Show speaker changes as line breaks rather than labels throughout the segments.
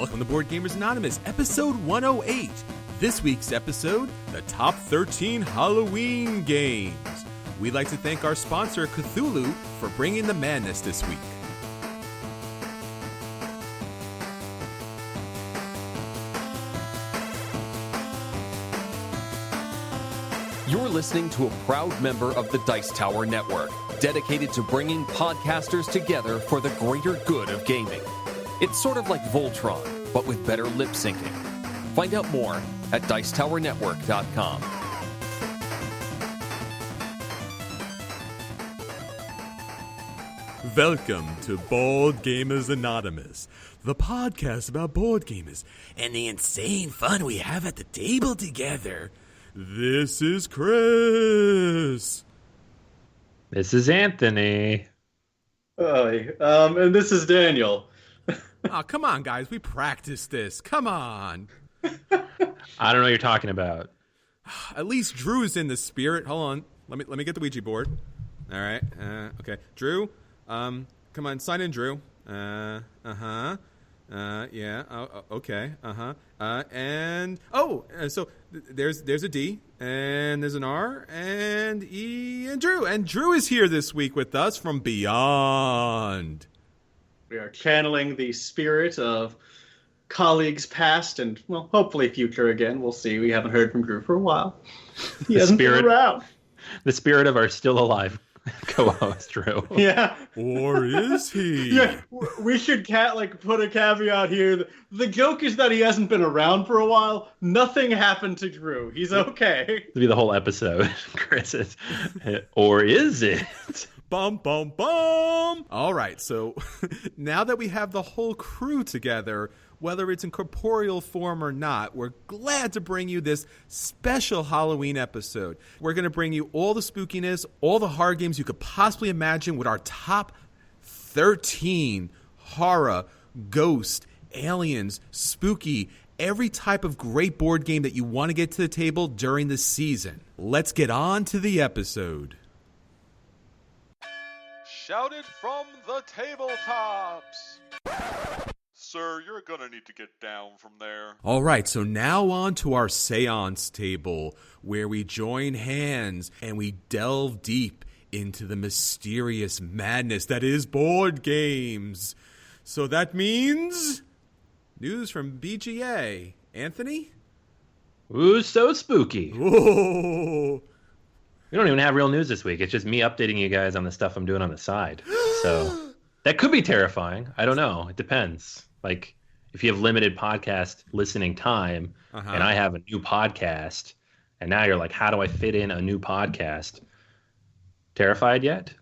Welcome to Board Gamers Anonymous, episode 108. This week's episode, the top 13 Halloween games. We'd like to thank our sponsor, Cthulhu, for bringing the madness this week.
You're listening to a proud member of the Dice Tower Network, dedicated to bringing podcasters together for the greater good of gaming. It's sort of like Voltron, but with better lip syncing. Find out more at dicetowernetwork.com.
Welcome to Board Gamers Anonymous, the podcast about board gamers and the insane fun we have at the table together. This is Chris.
This is Anthony.
And this is Daniel.
Oh, come on, guys. We practiced this. Come on.
I don't know what you're talking about.
At least Drew's in the spirit. Hold on. Let me get the Ouija board. All right. Okay. Drew, come on. Sign in, Drew. Yeah. Okay. So there's a D, and there's an R, and E, and Drew. And Drew is here this week with us from Beyond.
We are channeling the spirit of colleagues past and, well, hopefully future again. We'll see. We haven't heard from Drew for a while. He hasn't been around.
The spirit of our still alive co-host, Drew.
Yeah.
Or is he?
Yeah. We should put a caveat here. The joke is that he hasn't been around for a while. Nothing happened to Drew. He's okay.
It'll be the whole episode. Chris is, or is it?
Bum, bum, bum. All right, so now that we have the whole crew together, whether it's in corporeal form or not, we're glad to bring you this special Halloween episode. We're going to bring you all the spookiness, all the horror games you could possibly imagine with our top 13 horror, ghost, aliens, spooky, every type of great board game that you want to get to the table during the season. Let's get on to the episode.
Shouted from the tabletops. Sir, you're gonna need to get down from there.
All right, so now on to our seance table, where we join hands and we delve deep into the mysterious madness that is board games. So that means news from BGA. Anthony?
Ooh, so spooky.
Whoa.
We don't even have real news this week. It's just me updating you guys on the stuff I'm doing on the side. So that could be terrifying. I don't know. It depends. Like, if you have limited podcast listening time, and I have a new podcast, and now you're like, how do I fit in a new podcast? Terrified yet?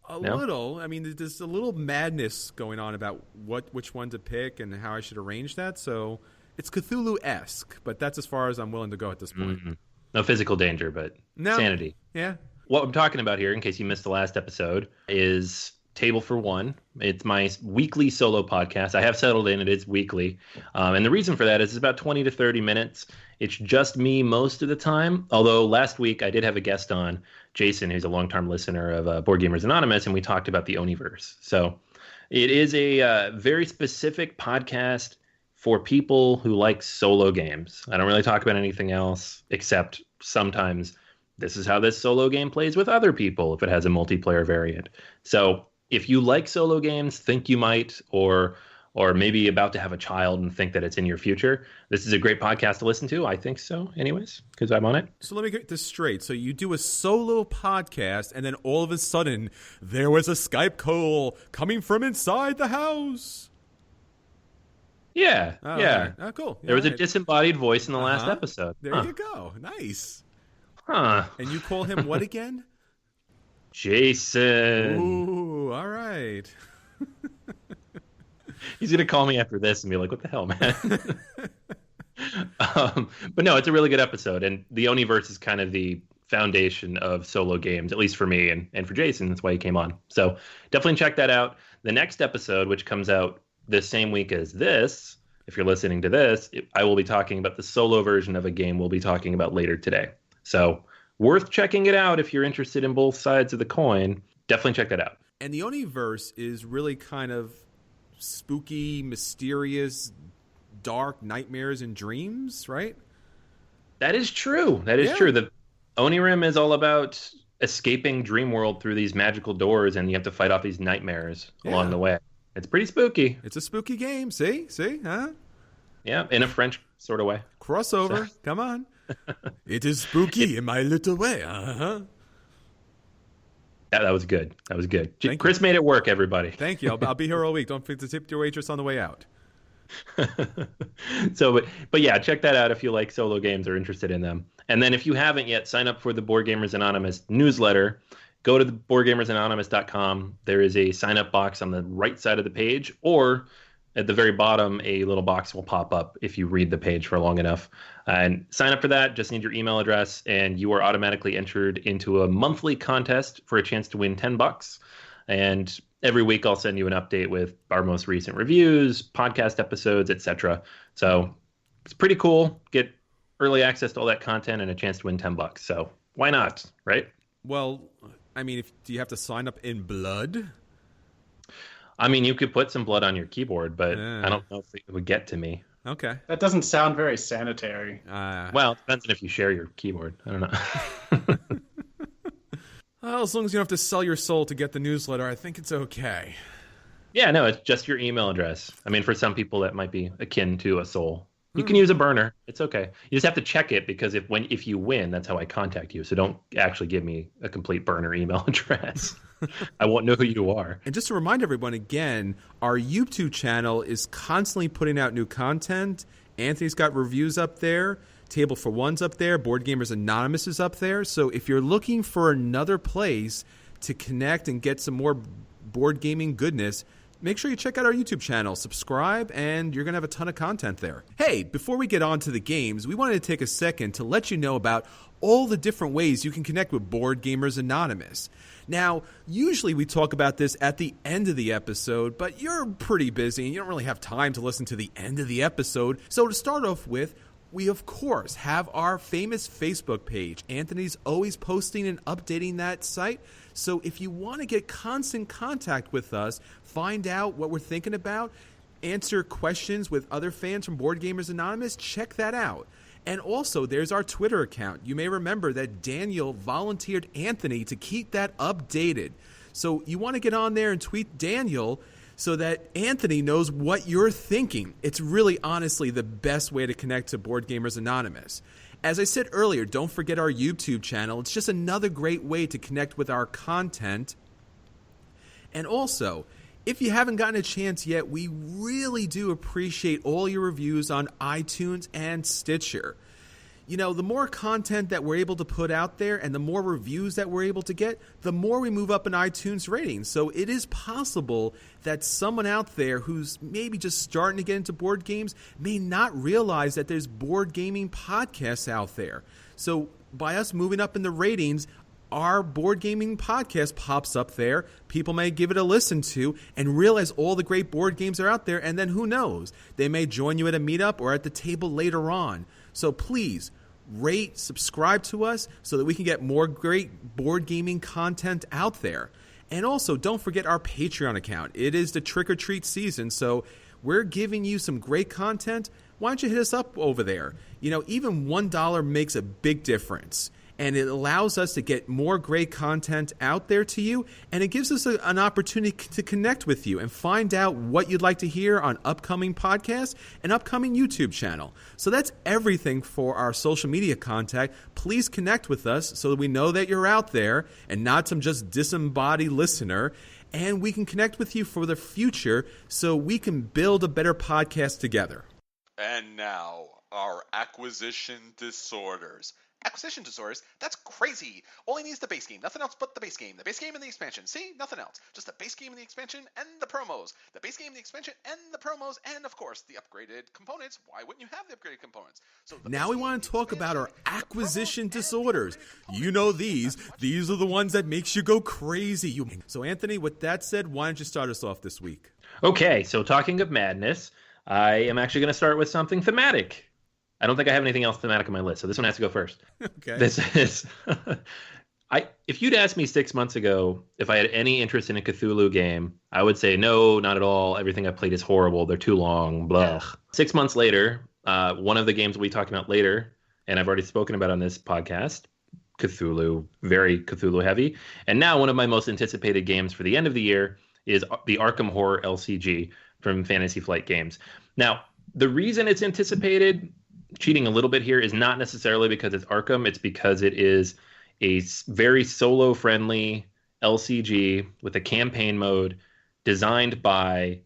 A little. I mean, there's a little madness going on about which one to pick and how I should arrange that. So it's Cthulhu-esque, but that's as far as I'm willing to go at this point.
Mm-hmm. No physical danger, but sanity.
Yeah.
What I'm talking about here, in case you missed the last episode, is Table for One. It's my weekly solo podcast. I have settled in. It is weekly. And the reason for that is it's about 20 to 30 minutes. It's just me most of the time. Although last week I did have a guest on, Jason, who's a longtime listener of Board Gamers Anonymous, and we talked about the Oniverse. So it is a very specific podcast for people who like solo games. I don't really talk about anything else, except sometimes this is how this solo game plays with other people if it has a multiplayer variant. So if you like solo games, think you might, or maybe about to have a child and think that it's in your future, this is a great podcast to listen to. I think so, anyways, because I'm on it.
So let me get this straight. So you do a solo podcast, and then all of a sudden, there was a Skype call coming from inside the house.
Yeah, yeah.
Right. Oh, cool.
There was a disembodied voice in the last episode.
There you go. Nice.
Huh.
And you call him what again?
Jason.
Ooh, all right.
He's going to call me after this and be like, what the hell, man? But no, it's a really good episode. And the Oniverse is kind of the foundation of solo games, at least for me and for Jason. That's why he came on. So definitely check that out. The next episode, which comes out the same week as this, if you're listening to this, I will be talking about the solo version of a game we'll be talking about later today. So worth checking it out if you're interested in both sides of the coin. Definitely check that out.
And the Oniverse is really kind of spooky, mysterious, dark nightmares and dreams, right?
That is true. That is true. The Onirim is all about escaping dream world through these magical doors, and you have to fight off these nightmares along the way. It's pretty spooky.
It's a spooky game. See, huh?
Yeah, in a French sort of way.
Crossover. Come on. It is spooky in my little way. Uh-huh.
Yeah, that was good. That was good.
Thank
Chris
you.
made it work, everybody.
Thank you. I'll be here all week. Don't forget to tip your waitress on the way out.
So, but yeah, check that out if you like solo games or interested in them. And then if you haven't yet, sign up for the Board Gamers Anonymous newsletter. Go to the boardgamersanonymous.com. There is a sign up box on the right side of the page, or at the very bottom, a little box will pop up if you read the page for long enough. And sign up for that. Just need your email address, and you are automatically entered into a monthly contest for a chance to win $10. And every week I'll send you an update with our most recent reviews, podcast episodes, etc. So it's pretty cool. Get early access to all that content and a chance to win $10. So why not, right?
Well, I mean, do you have to sign up in blood?
I mean, you could put some blood on your keyboard, but I don't know if it would get to me.
Okay.
That doesn't sound very sanitary.
Well, it depends on if you share your keyboard. I don't know.
Well, as long as you don't have to sell your soul to get the newsletter, I think it's okay.
Yeah, no, it's just your email address. I mean, for some people, that might be akin to a soul. You can use a burner. It's okay. You just have to check it, because if you win, that's how I contact you. So don't actually give me a complete burner email address. I won't know who you are.
And just to remind everyone again, our YouTube channel is constantly putting out new content. Anthony's got reviews up there. Table for One's up there. Board Gamers Anonymous is up there. So if you're looking for another place to connect and get some more board gaming goodness, make sure you check out our YouTube channel, subscribe, and you're going to have a ton of content there. Hey, before we get on to the games, we wanted to take a second to let you know about all the different ways you can connect with Board Gamers Anonymous. Now, usually we talk about this at the end of the episode, but you're pretty busy and you don't really have time to listen to the end of the episode. So to start off with, we, of course, have our famous Facebook page. Anthony's always posting and updating that site. So if you want to get constant contact with us, find out what we're thinking about, answer questions with other fans from Board Gamers Anonymous, check that out. And also, there's our Twitter account. You may remember that Daniel volunteered Anthony to keep that updated. So you want to get on there and tweet Daniel so that Anthony knows what you're thinking. It's really, honestly, the best way to connect to Board Gamers Anonymous. As I said earlier, don't forget our YouTube channel. It's just another great way to connect with our content. And also, if you haven't gotten a chance yet, we really do appreciate all your reviews on iTunes and Stitcher. You know, the more content that we're able to put out there and the more reviews that we're able to get, the more we move up in iTunes ratings. So it is possible that someone out there who's maybe just starting to get into board games may not realize that there's board gaming podcasts out there. So by us moving up in the ratings, our board gaming podcast pops up there. People may give it a listen to and realize all the great board games are out there. And then who knows? They may join you at a meetup or at the table later on. So please rate, subscribe to us so that we can get more great board gaming content out there. And also, don't forget our Patreon account. It is the trick or treat season, so we're giving you some great content. Why don't you hit us up over there? You know, even $1 makes a big difference. And it allows us to get more great content out there to you, and it gives us an opportunity to connect with you and find out what you'd like to hear on upcoming podcasts and upcoming YouTube channel. So that's everything for our social media contact. Please connect with us so that we know that you're out there and not some just disembodied listener, and we can connect with you for the future so we can build a better podcast together.
And now, our acquisition disorders. Acquisition disorders? That's crazy. Only needs the base game. Nothing else but the base game. The base game and the expansion. See? Nothing else. Just the base game and the expansion and the promos. The base game, the expansion, and the promos, and of course, the upgraded components. Why wouldn't you have the upgraded components? So
now we want to talk about our acquisition disorders. You know these. These are the ones that makes you go crazy. So Anthony, with that said, why don't you start us off this week?
Okay, so talking of madness, I am actually going to start with something thematic. I don't think I have anything else thematic on my list, so this one has to go first.
Okay.
This is If you'd asked me 6 months ago if I had any interest in a Cthulhu game, I would say no, not at all. Everything I've played is horrible. They're too long. Blah.
Yeah.
6 months later, one of the games we talked about later, and I've already spoken about on this podcast, Cthulhu, very Cthulhu heavy. And now one of my most anticipated games for the end of the year is the Arkham Horror LCG from Fantasy Flight Games. Now, the reason it's anticipated, cheating a little bit here, is not necessarily because it's Arkham. It's because it is a very solo-friendly LCG with a campaign mode designed by,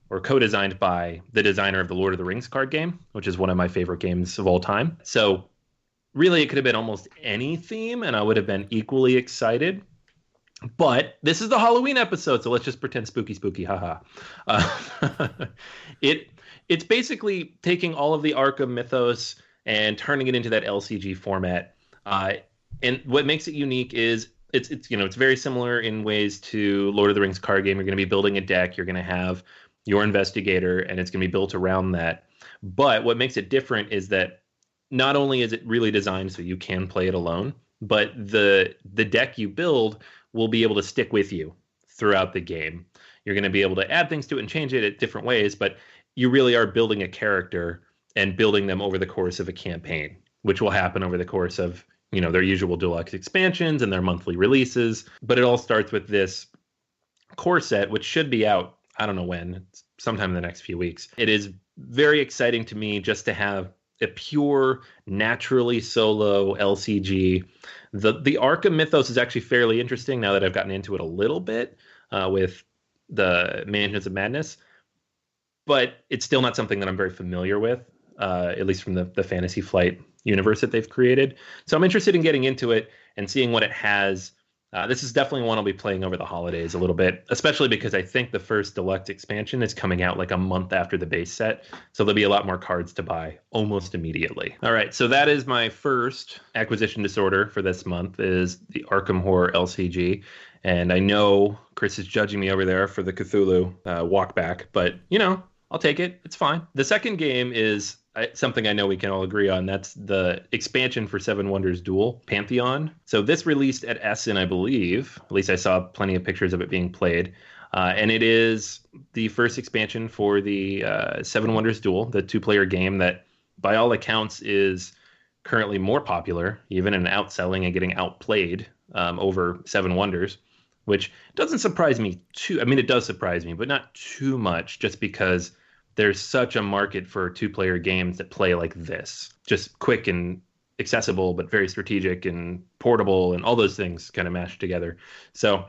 or co-designed by, the designer of the Lord of the Rings card game, which is one of my favorite games of all time. So really, it could have been almost any theme, and I would have been equally excited. But this is the Halloween episode, so let's just pretend spooky, haha. It's basically taking all of the Arkham mythos and turning it into that LCG format. And what makes it unique is it's very similar in ways to Lord of the Rings card game. You're going to be building a deck. You're going to have your investigator, and it's going to be built around that. But what makes it different is that not only is it really designed so you can play it alone, but the deck you build will be able to stick with you throughout the game. You're going to be able to add things to it and change it at different ways, but you really are building a character and building them over the course of a campaign, which will happen over the course of their usual deluxe expansions and their monthly releases. But it all starts with this core set, which should be out, I don't know when, sometime in the next few weeks. It is very exciting to me just to have a pure, naturally solo LCG. The Arkham mythos is actually fairly interesting now that I've gotten into it a little bit with the Mansions of Madness. But it's still not something that I'm very familiar with, at least from the Fantasy Flight universe that they've created. So I'm interested in getting into it and seeing what it has. This is definitely one I'll be playing over the holidays a little bit, especially because I think the first deluxe expansion is coming out like a month after the base set. So there'll be a lot more cards to buy almost immediately. All right, so that is my first acquisition disorder for this month, is the Arkham Horror LCG. And I know Chris is judging me over there for the Cthulhu walk back, but I'll take it. It's fine. The second game is something I know we can all agree on. That's the expansion for Seven Wonders Duel, Pantheon. So this released at Essen, I believe. At least I saw plenty of pictures of it being played. And it is the first expansion for the Seven Wonders Duel, the two-player game that, by all accounts, is currently more popular, even in outselling and getting outplayed over Seven Wonders, which doesn't surprise me too. I mean, it does surprise me, but not too much, just because there's such a market for two-player games that play like this. Just quick and accessible, but very strategic and portable, and all those things kind of mashed together. So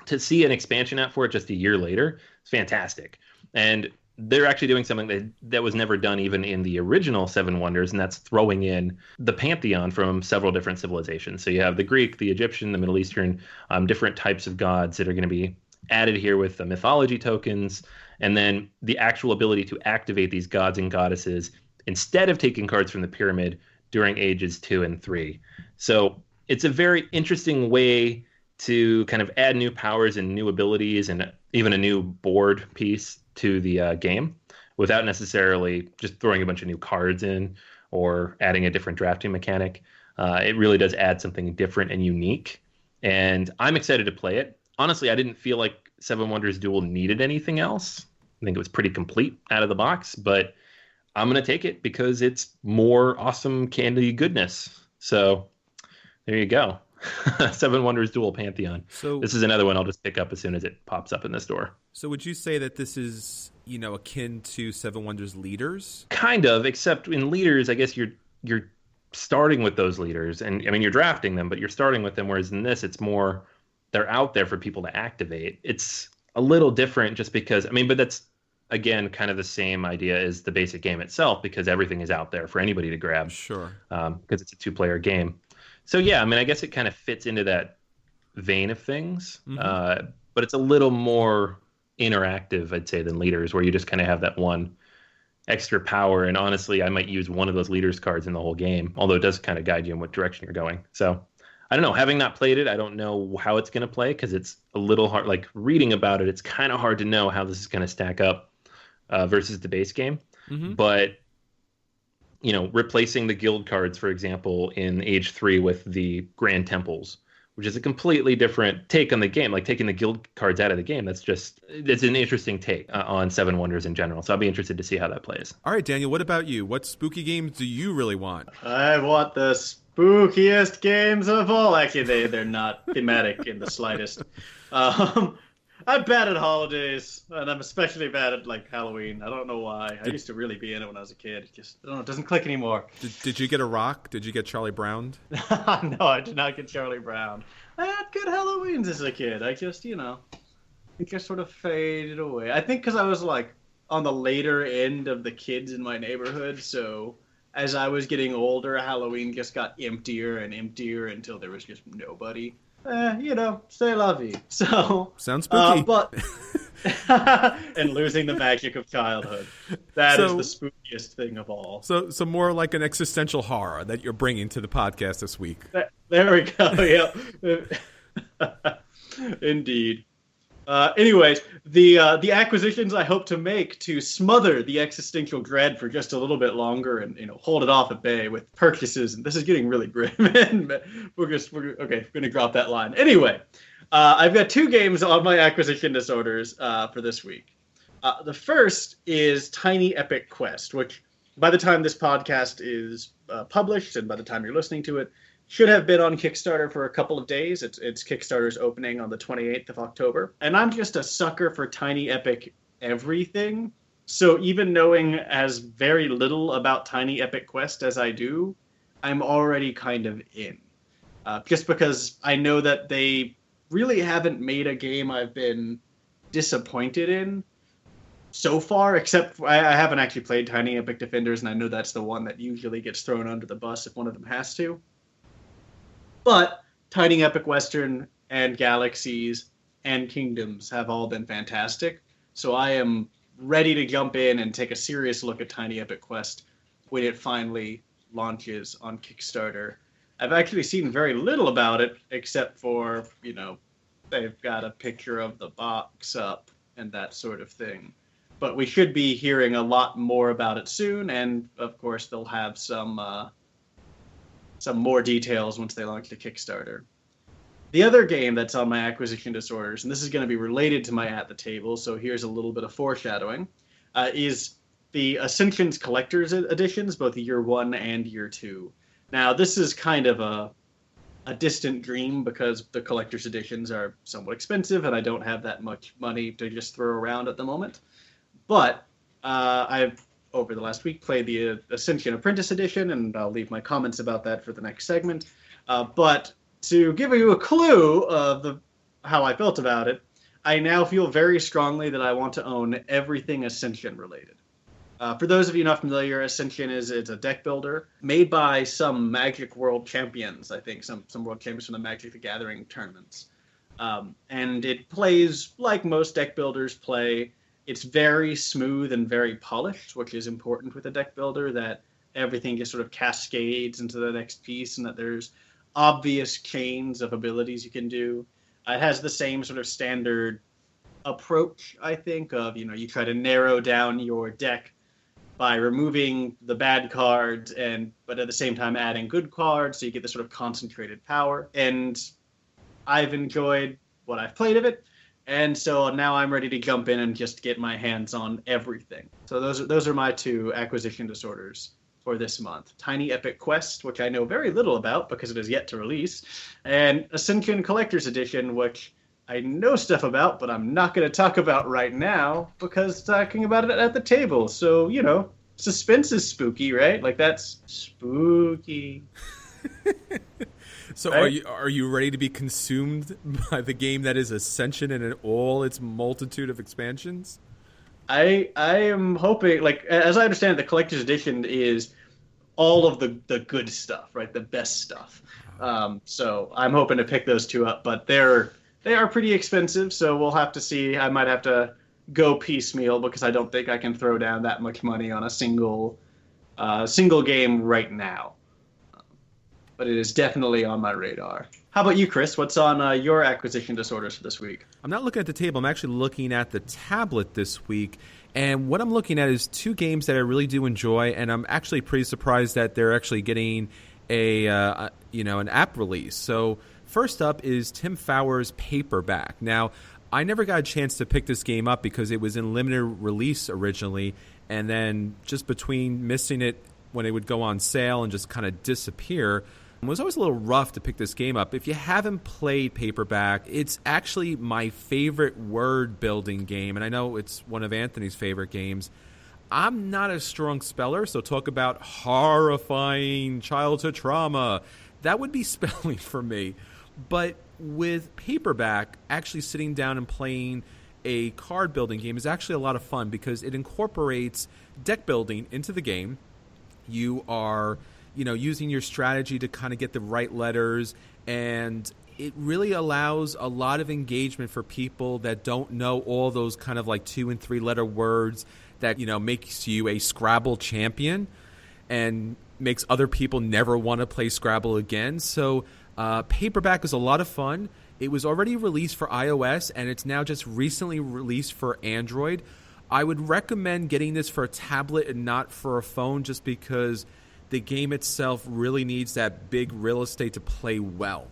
to see an expansion out for it just a year later, it's fantastic. And they're actually doing something that was never done even in the original Seven Wonders, and that's throwing in the pantheon from several different civilizations. So you have the Greek, the Egyptian, the Middle Eastern, different types of gods that are going to be added here with the mythology tokens, and then the actual ability to activate these gods and goddesses instead of taking cards from the pyramid during ages 2 and 3. So it's a very interesting way to kind of add new powers and new abilities and even a new board piece to the game without necessarily just throwing a bunch of new cards in or adding a different drafting mechanic. It really does add something different and unique, and I'm excited to play it. Honestly, I didn't feel like Seven Wonders Duel needed anything else. I think it was pretty complete out of the box, but I'm going to take it because it's more awesome candy goodness. So there you go. Seven Wonders Duel Pantheon. So this is another one I'll just pick up as soon as it pops up in the store.
So would you say that this is, akin to Seven Wonders Leaders?
Kind of, except in Leaders, I guess you're starting with those leaders, and I mean you're drafting them, but you're starting with them. Whereas in this, it's more they're out there for people to activate. It's a little different just because, but that's, again, kind of the same idea as the basic game itself, because everything is out there for anybody to grab.
Sure.
Because it's a two-player game. So, yeah, I guess it kind of fits into that vein of things. Mm-hmm. But it's a little more interactive, I'd say, than Leaders, where you just kind of have that one extra power. And honestly, I might use one of those Leaders cards in the whole game, although it does kind of guide you in what direction you're going. So I don't know. Having not played it, I don't know how it's going to play because it's a little hard. Like reading about it, it's kind of hard to know how this is going to stack up versus the base game. Mm-hmm. But, replacing the guild cards, for example, in Age 3 with the Grand Temples which is a completely different take on the game, like taking the guild cards out of the game. It's an interesting take on Seven Wonders in general. So I'll be interested to see how that plays.
All right, Daniel, what about you? What spooky games do you really want?
I want the spookiest games of all. Actually, they're not thematic in the slightest. I'm bad at holidays, and I'm especially bad at like Halloween. I don't know why. I used to really be in it when I was a kid. It just, I don't know, it doesn't click anymore.
Did you get a rock? Did you get Charlie Brown?
No, I did not get Charlie Brown. I had good Halloweens as a kid. I just, it just sort of faded away. I think because I was like on the later end of the kids in my neighborhood, so as I was getting older, Halloween just got emptier and emptier until there was just nobody. C'est la vie. So
sounds spooky.
But and losing the magic of childhood. That is the spookiest thing of all.
So more like an existential horror that you're bringing to the podcast this week.
There we go. Yep. Indeed. Anyways, the acquisitions I hope to make to smother the existential dread for just a little bit longer and hold it off at bay with purchases, and this is getting really grim. we're going to drop that line. Anyway, I've got 2 games on my acquisition disorders for this week. The first is Tiny Epic Quest, which by the time this podcast is published and by the time you're listening to it, should have been on Kickstarter for a couple of days. It's Kickstarter's opening on the 28th of October. And I'm just a sucker for Tiny Epic everything. So even knowing as very little about Tiny Epic Quest as I do, I'm already kind of in. Just because I know that they really haven't made a game I've been disappointed in so far, except I haven't actually played Tiny Epic Defenders, and I know that's the one that usually gets thrown under the bus if one of them has to. But Tiny Epic Western and Galaxies and Kingdoms have all been fantastic. So I am ready to jump in and take a serious look at Tiny Epic Quest when it finally launches on Kickstarter. I've actually seen very little about it, except for, they've got a picture of the box up and that sort of thing. But we should be hearing a lot more about it soon, and of course they'll have some more details once they launch the Kickstarter. The other game that's on my acquisition disorders, and this is going to be related to my At the Table, so here's a little bit of foreshadowing, is the Ascension's Collector's Editions, both Year 1 and Year 2. Now, this is kind of a distant dream because the Collector's Editions are somewhat expensive, and I don't have that much money to just throw around at the moment. But I've over the last week played the Ascension Apprentice Edition, and I'll leave my comments about that for the next segment. But to give you a clue of how I felt about it, I now feel very strongly that I want to own everything Ascension related. For those of you not familiar, Ascension it's a deck builder made by some Magic World Champions, I think, some World Champions from the Magic the Gathering tournaments. And it plays like most deck builders play. It's very smooth and very polished, which is important with a deck builder, that everything just sort of cascades into the next piece and that there's obvious chains of abilities you can do. It has the same sort of standard approach, I think, of, you try to narrow down your deck by removing the bad cards but at the same time adding good cards, so you get this sort of concentrated power. And I've enjoyed what I've played of it. And so now I'm ready to jump in and just get my hands on everything. So those are my 2 acquisition disorders for this month. Tiny Epic Quest, which I know very little about because it is yet to release, and Ascension Collector's Edition, which I know stuff about, but I'm not going to talk about right now because talking about it at the table. So, suspense is spooky, right? Like, that's spooky.
So
right?
are you ready to be consumed by the game that is Ascension and in all its multitude of expansions?
I am hoping, like, as I understand it, the collector's edition is all of the good stuff, right? The best stuff. So I'm hoping to pick those 2 up, but they are pretty expensive, so we'll have to see. I might have to go piecemeal because I don't think I can throw down that much money on a single game right now. But it is definitely on my radar. How about you, Chris? What's on your acquisition disorders for this week?
I'm not looking at the table. I'm actually looking at the tablet this week. And what I'm looking at is 2 games that I really do enjoy. And I'm actually pretty surprised that they're actually getting an app release. So First up is Tim Fowler's Paperback. Now, I never got a chance to pick this game up because it was in limited release originally, and then just between missing it when it would go on sale and just kind of disappear, it was always a little rough to pick this game up. If you haven't played Paperback, it's actually my favorite word-building game, and I know it's one of Anthony's favorite games. I'm not a strong speller, so talk about horrifying childhood trauma. That would be spelling for me. But with Paperback, actually sitting down and playing a card building game is actually a lot of fun because it incorporates deck building into the game. You are, using your strategy to kind of get the right letters, and it really allows a lot of engagement for people that don't know all those kind of like 2 and 3 letter words that, makes you a Scrabble champion and makes other people never want to play Scrabble again. So Paperback is a lot of fun. It was already released for iOS, and it's now just recently released for Android. I would recommend getting this for a tablet and not for a phone just because the game itself really needs that big real estate to play well.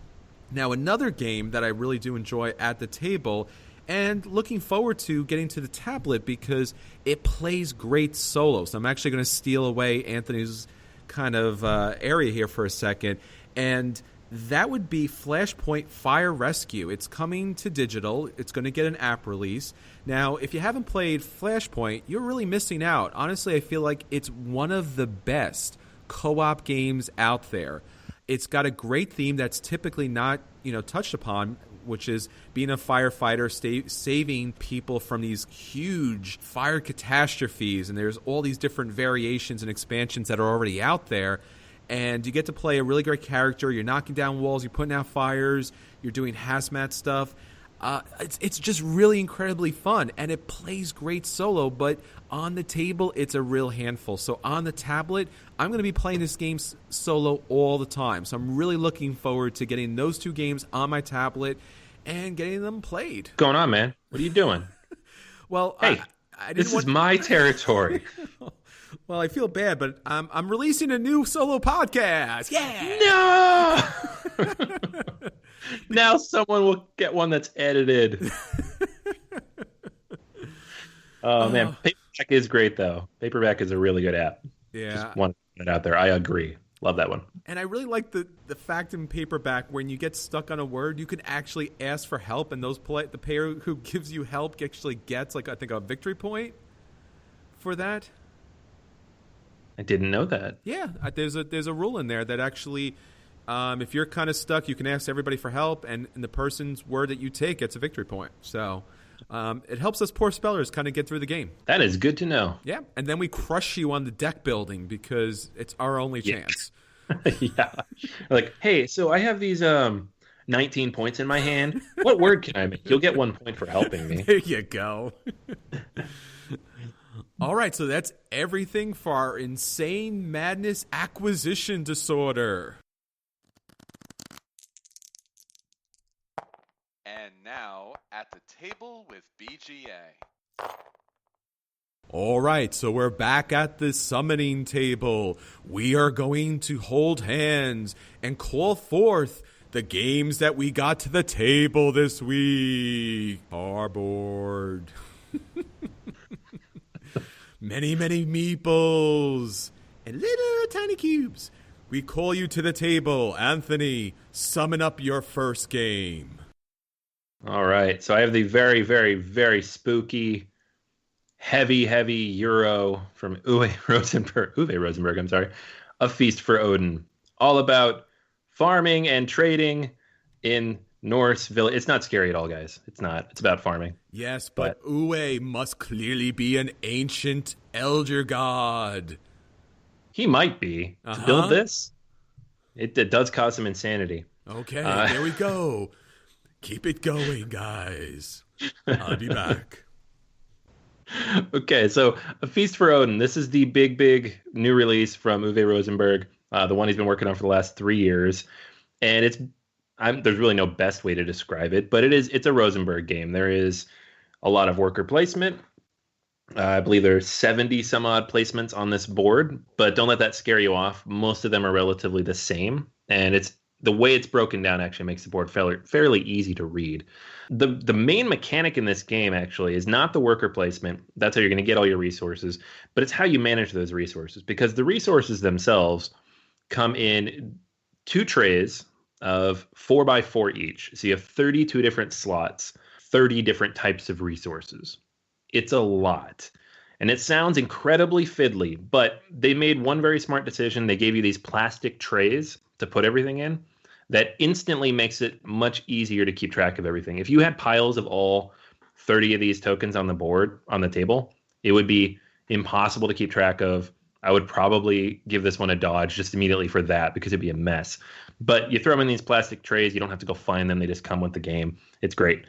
Now, another game that I really do enjoy at the table and looking forward to getting to the tablet because it plays great solo. So I'm actually going to steal away Anthony's kind of area here for a second, and that would be Flashpoint Fire Rescue. It's coming to digital. It's going to get an app release. Now, if you haven't played Flashpoint, you're really missing out. Honestly, I feel like it's one of the best co-op games out there. It's got a great theme that's typically not, touched upon, which is being a firefighter, saving people from these huge fire catastrophes. And there's all these different variations and expansions that are already out there. And you get to play a really great character. You're knocking down walls. You're putting out fires. You're doing hazmat stuff. It's just really incredibly fun. And it plays great solo. But on the table, it's a real handful. So on the tablet, I'm going to be playing this game solo all the time. So I'm really looking forward to getting those 2 games on my tablet and getting them played.
What's going on, man? What are you doing?
Well,
hey, this is my territory.
Well, I feel bad, but I'm releasing a new solo podcast. Yeah!
No! Now someone will get one that's edited. Oh, man. Paperback is great, though. Paperback is a really good app.
Yeah.
Just want to put it out there. I agree. Love that one.
And I really like the fact in Paperback when you get stuck on a word, you can actually ask for help, and the player who gives you help actually gets, I think, a victory point for that.
I didn't know that.
Yeah, there's a rule in there that actually, if you're kind of stuck, you can ask everybody for help, and the person's word that you take gets a victory point. So it helps us poor spellers kind of get through the game.
That is good to know.
Yeah, and then we crush you on the deck building because it's our only chance.
Yeah. Like, hey, so I have these 19 points in my hand. What word can I make? You'll get 1 point for helping me.
There you go. All right, so that's everything for our Insane Madness Acquisition Disorder.
And now, at the table with BGA.
All right, so we're back at the summoning table. We are going to hold hands and call forth the games that we got to the table this week. Cardboard. Many, many meeples and little tiny cubes. We call you to the table. Anthony, summon up your first game.
All right. So I have the very, very, very spooky, heavy Euro from Uwe Rosenberg, I'm sorry. A Feast for Odin. All about farming and trading in Norse village. It's not scary at all, guys. It's not. It's about farming.
Yes, but Uwe must clearly be an ancient elder god.
He might be. To build this, it does cause some insanity.
Okay, there we go. Keep it going, guys. I'll be back.
Okay, so A Feast for Odin. This is the big new release from Uwe Rosenberg, the one he's been working on for the last 3 years. And there's really no best way to describe it, but it's a Rosenberg game. There is a lot of worker placement. I believe there are 70 some odd placements on this board, but don't let that scare you off. Most of them are relatively the same, and it's the way it's broken down actually makes the board fairly easy to read. The main mechanic in this game actually is not the worker placement. That's how you're going to get all your resources, but it's how you manage those resources, because the resources themselves come in 2 trays of 4x4 each. So you have 32 different slots, 30 different types of resources. It's a lot. And it sounds incredibly fiddly, but they made one very smart decision. They gave you these plastic trays to put everything in that instantly makes it much easier to keep track of everything. If you had piles of all 30 of these tokens on the board, on the table, it would be impossible to keep track of. I would probably give this one a dodge just immediately for that, because it'd be a mess. But you throw them in these plastic trays. You don't have to go find them. They just come with the game. It's great.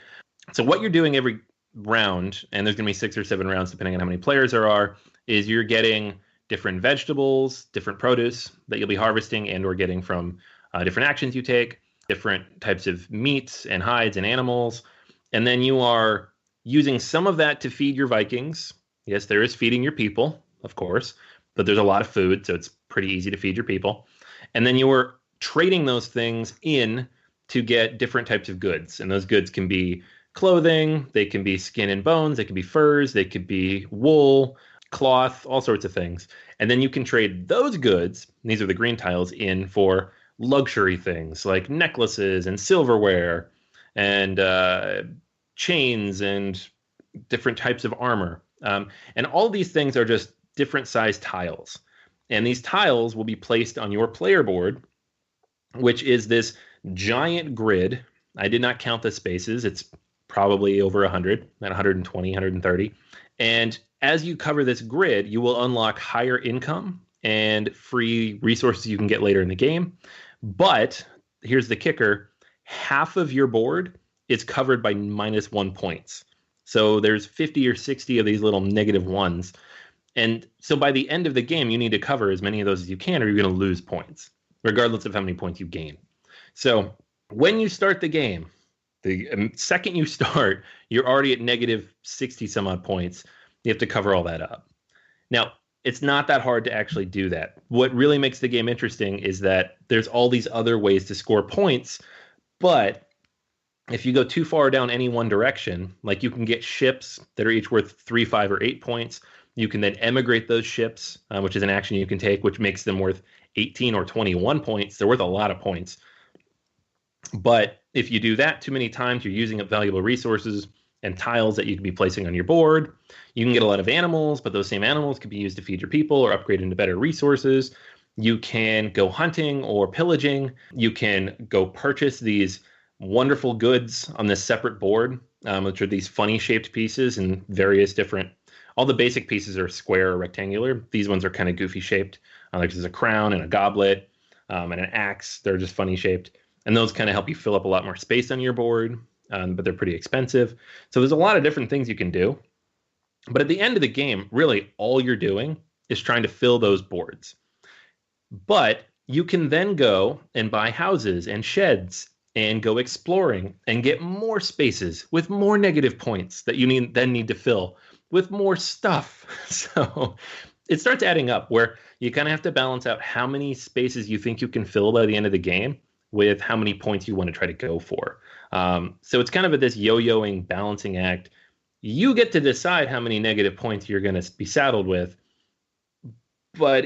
So what you're doing every round, and there's going to be 6 or 7 rounds depending on how many players there are, is you're getting different vegetables, different produce that you'll be harvesting and or getting from different actions you take, different types of meats and hides and animals. And then you are using some of that to feed your Vikings. Yes, there is feeding your people, of course, but there's a lot of food, so it's pretty easy to feed your people. And then you are trading those things in to get different types of goods. And those goods can be clothing, they can be skin and bones, they can be furs, they could be wool, cloth, all sorts of things. And then you can trade those goods, these are the green tiles, in for luxury things like necklaces and silverware and chains and different types of armor. And all these things are just different size tiles. And these tiles will be placed on your player board, which is this giant grid. I did not count the spaces. It's probably over 100, at 120, 130. And as you cover this grid, you will unlock higher income and free resources you can get later in the game. But here's the kicker. Half of your board is covered by -1 points. So there's 50 or 60 of these little -1s. And so by the end of the game, you need to cover as many of those as you can, or you're going to lose points, regardless of how many points you gain. So when you start the game, the second you start, you're already at -60 some odd points. You have to cover all that up. Now, it's not that hard to actually do that. What really makes the game interesting is that there's all these other ways to score points, but if you go too far down any one direction, like you can get ships that are each worth 3, 5, or 8 points. You can then emigrate those ships, which is an action you can take, which makes them worth 18 or 21 points. They're worth a lot of points. But if you do that too many times, you're using up valuable resources and tiles that you could be placing on your board. You can get a lot of animals, but those same animals could be used to feed your people or upgrade into better resources. You can go hunting or pillaging. You can go purchase these wonderful goods on this separate board, which are these funny shaped pieces and various different. All the basic pieces are square or rectangular. These ones are kind of goofy shaped. There's a crown and a goblet and an axe. They're just funny shaped. And those kind of help you fill up a lot more space on your board, but they're pretty expensive. So there's a lot of different things you can do. But at the end of the game, really all you're doing is trying to fill those boards. But you can then go and buy houses and sheds and go exploring and get more spaces with more negative points that you need to fill with more stuff. So it starts adding up where you kind of have to balance out how many spaces you think you can fill by the end of the game with how many points you want to try to go for. So it's kind of this yo-yoing balancing act. You get to decide how many negative points you're going to be saddled with, but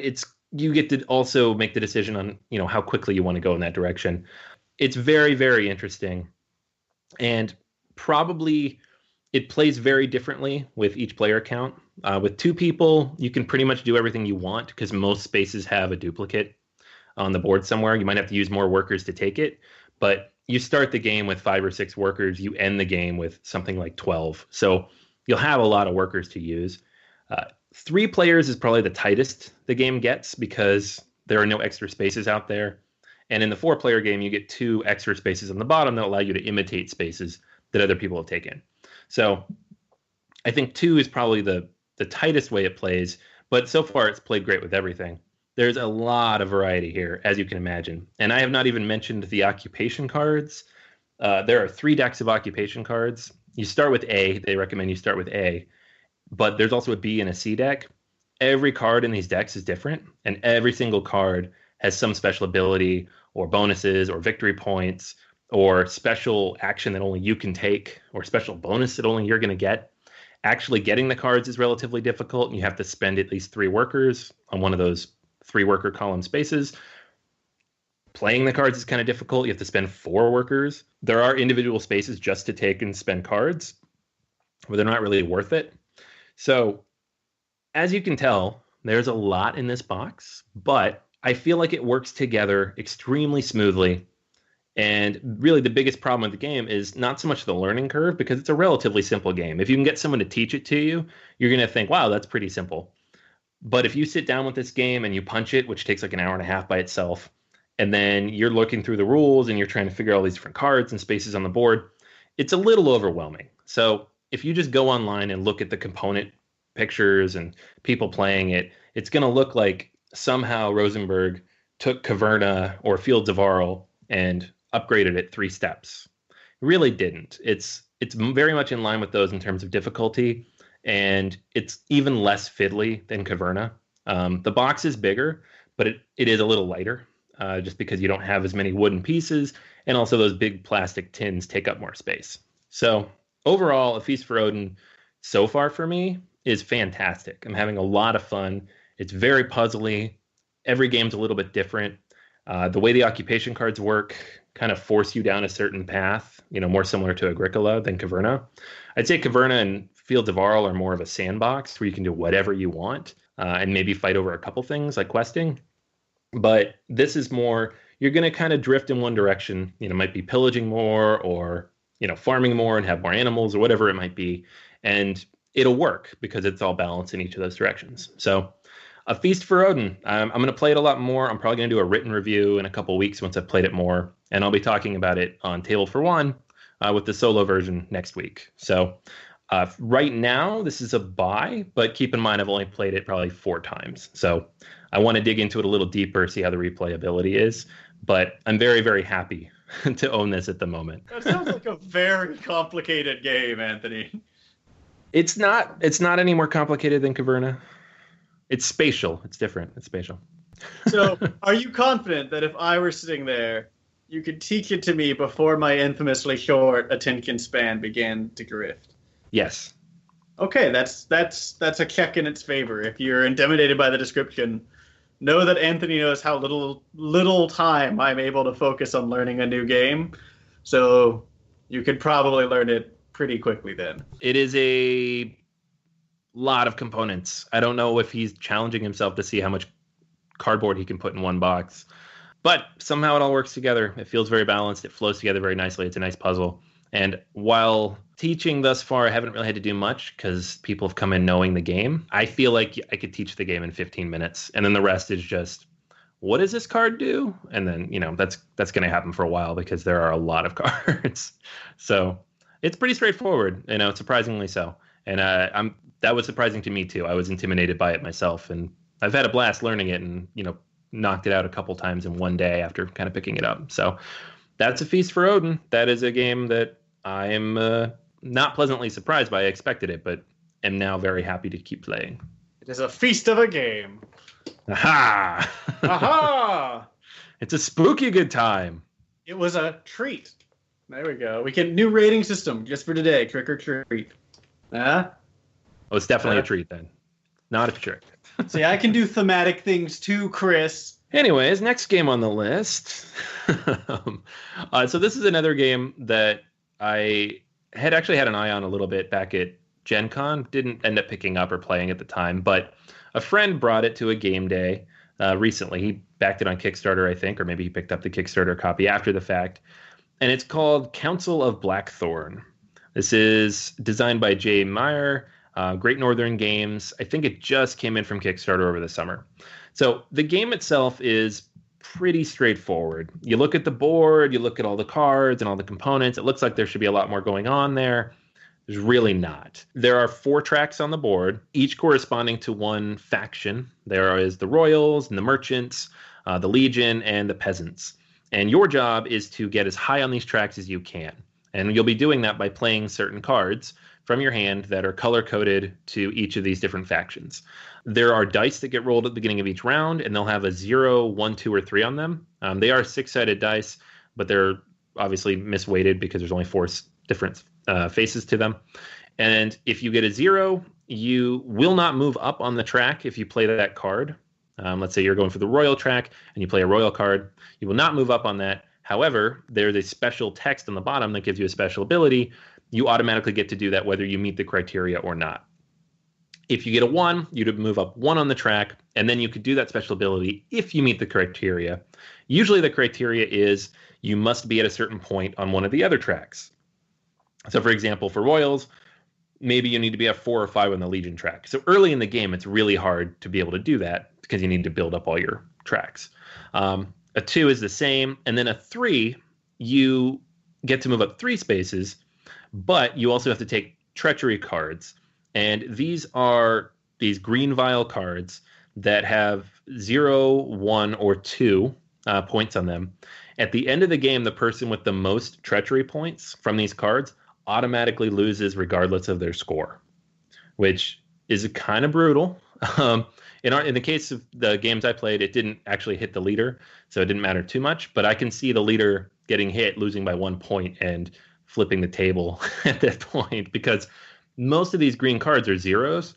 you get to also make the decision on, how quickly you want to go in that direction. It's very, very interesting. And probably it plays very differently with each player count. With 2 people, you can pretty much do everything you want because most spaces have a duplicate on the board somewhere. You might have to use more workers to take it, but you start the game with 5 or 6 workers. You end the game with something like 12. So you'll have a lot of workers to use. 3 players is probably the tightest the game gets because there are no extra spaces out there. And in the 4-player game, you get 2 extra spaces on the bottom that allow you to imitate spaces that other people have taken. So I think 2 is probably the tightest way it plays, but so far it's played great with everything. There's a lot of variety here, as you can imagine. And I have not even mentioned the occupation cards. There are 3 decks of occupation cards. You start with A. They recommend you start with A. But there's also a B and a C deck. Every card in these decks is different, and every single card has some special ability or bonuses or victory points or special action that only you can take or special bonus that only you're going to get. Actually getting the cards is relatively difficult, and you have to spend at least 3 workers on one of those 3-worker column spaces. Playing the cards is kind of difficult. You have to spend 4 workers. There are individual spaces just to take and spend cards, but they're not really worth it. So, as you can tell, there's a lot in this box, but I feel like it works together extremely smoothly. And really the biggest problem with the game is not so much the learning curve, because it's a relatively simple game. If you can get someone to teach it to you, you're going to think, wow, that's pretty simple. But if you sit down with this game and you punch it, which takes like an hour and a half by itself, and then you're looking through the rules and you're trying to figure out all these different cards and spaces on the board, it's a little overwhelming. So if you just go online and look at the component pictures and people playing it, it's going to look like somehow Rosenberg took Caverna or Fields of Arle and upgraded it 3 steps. It really didn't. It's very much in line with those in terms of difficulty, and it's even less fiddly than Caverna. The box is bigger, but it is a little lighter, just because you don't have as many wooden pieces, and also those big plastic tins take up more space. So overall, A Feast for Odin so far for me is fantastic. I'm having a lot of fun. It's very puzzly. Every game's a little bit different. The way the occupation cards work kind of force you down a certain path, more similar to Agricola than Caverna. I'd say Caverna and Fields of Arle are more of a sandbox where you can do whatever you want and maybe fight over a couple things like questing. But this is more, you're going to kind of drift in one direction. Might be pillaging more or, farming more and have more animals or whatever it might be. And it'll work because it's all balanced in each of those directions. So A Feast for Odin. I'm going to play it a lot more. I'm probably going to do a written review in a couple weeks once I've played it more. And I'll be talking about it on Table for One with the solo version next week. So right now, this is a buy, but keep in mind I've only played it probably 4 times. So I want to dig into it a little deeper, see how the replayability is. But I'm very, very happy to own this at the moment.
That sounds like a very complicated game, Anthony.
It's not any more complicated than Caverna. It's spatial. It's different. It's spatial.
So, are you confident that if I were sitting there, you could teach it to me before my infamously short attention span began to drift?
Yes.
Okay, that's a check in its favor. If you're intimidated by the description, know that Anthony knows how little time I'm able to focus on learning a new game. So, you could probably learn it pretty quickly then.
It is a lot of components. I don't know if he's challenging himself to see how much cardboard he can put in one box, but somehow it all works together. It feels very balanced. It flows together very nicely. It's a nice puzzle. And while teaching thus far, I haven't really had to do much because people have come in knowing the game. I feel like I could teach the game in 15 minutes. And then the rest is just, what does this card do? And then, that's going to happen for a while because there are a lot of cards. So it's pretty straightforward, surprisingly so. And that was surprising to me too. I was intimidated by it myself, and I've had a blast learning it and, knocked it out a couple times in one day after kind of picking it up. So that's A Feast for Odin. That is a game that I am not pleasantly surprised by. I expected it, but am now very happy to keep playing.
It is a feast of a game.
Aha!
Aha!
It's a spooky good time.
It was a treat. There we go. We can new rating system just for today. Trick or treat.
Oh, it's definitely a treat then. Not a trick.
See, I can do thematic things too, Chris.
Anyways, next game on the list. So this is another game that I had actually had an eye on a little bit back at Gen Con. Didn't end up picking up or playing at the time, but a friend brought it to a game day recently. He backed it on Kickstarter, I think, or maybe he picked up the Kickstarter copy after the fact. And it's called Council of Blackthorn. This is designed by Jay Meyer, Great Northern Games. I think it just came in from Kickstarter over the summer. So the game itself is pretty straightforward. You look at the board, you look at all the cards and all the components. It looks like there should be a lot more going on there. There's really not. There are 4 tracks on the board, each corresponding to one faction. There is the Royals and the Merchants, the Legion, and the Peasants. And your job is to get as high on these tracks as you can. And you'll be doing that by playing certain cards from your hand that are color-coded to each of these different factions. There are dice that get rolled at the beginning of each round, and they'll have a 0, 1, 2, or 3 on them. They are 6-sided dice, but they're obviously misweighted because there's only 4 different faces to them. And if you get a 0, you will not move up on the track if you play that card. Let's say you're going for the royal track and you play a royal card. You will not move up on that. However, there's a special text on the bottom that gives you a special ability. You automatically get to do that whether you meet the criteria or not. If you get a 1, you'd move up 1 on the track, and then you could do that special ability if you meet the criteria. Usually the criteria is you must be at a certain point on one of the other tracks. So for example, for royals, maybe you need to be at 4 or 5 on the Legion track. So early in the game, it's really hard to be able to do that because you need to build up all your tracks. A 2 is the same, and then a 3, you get to move up 3 spaces, but you also have to take treachery cards. And these are these green vial cards that have 0, 1, or 2 points on them. At the end of the game, the person with the most treachery points from these cards automatically loses regardless of their score, which is kind of brutal. In the case of the games I played, it didn't actually hit the leader, so it didn't matter too much. But I can see the leader getting hit, losing by 1 point, and flipping the table at that point because most of these green cards are 0s.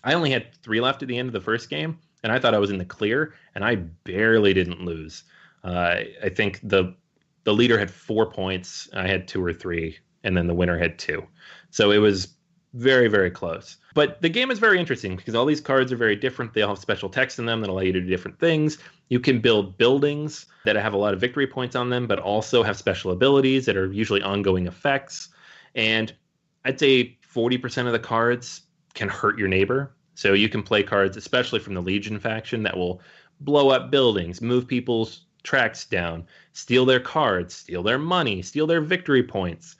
I only had 3 left at the end of the first game, and I thought I was in the clear, and I barely didn't lose. I think the leader had 4 points. I had 2 or 3, and then the winner had 2. So it was very, very close. But the game is very interesting because all these cards are very different. They all have special text in them that allow you to do different things. You can build buildings that have a lot of victory points on them, but also have special abilities that are usually ongoing effects. And I'd say 40% of the cards can hurt your neighbor. So you can play cards, especially from the Legion faction, that will blow up buildings, move people's tracks down, steal their cards, steal their money, steal their victory points.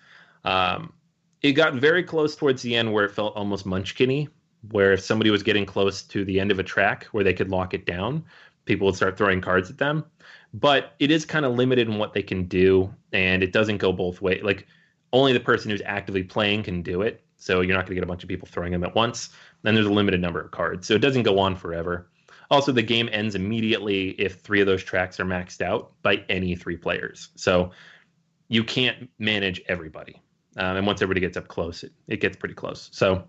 It got very close towards the end where it felt almost Munchkin-y, where if somebody was getting close to the end of a track where they could lock it down, people would start throwing cards at them. But it is kind of limited in what they can do, and it doesn't go both ways. Like, only the person who's actively playing can do it. So you're not going to get a bunch of people throwing them at once. Then there's a limited number of cards. So it doesn't go on forever. Also, the game ends immediately if 3 of those tracks are maxed out by any 3 players. So you can't manage everybody. And once everybody gets up close, it gets pretty close. So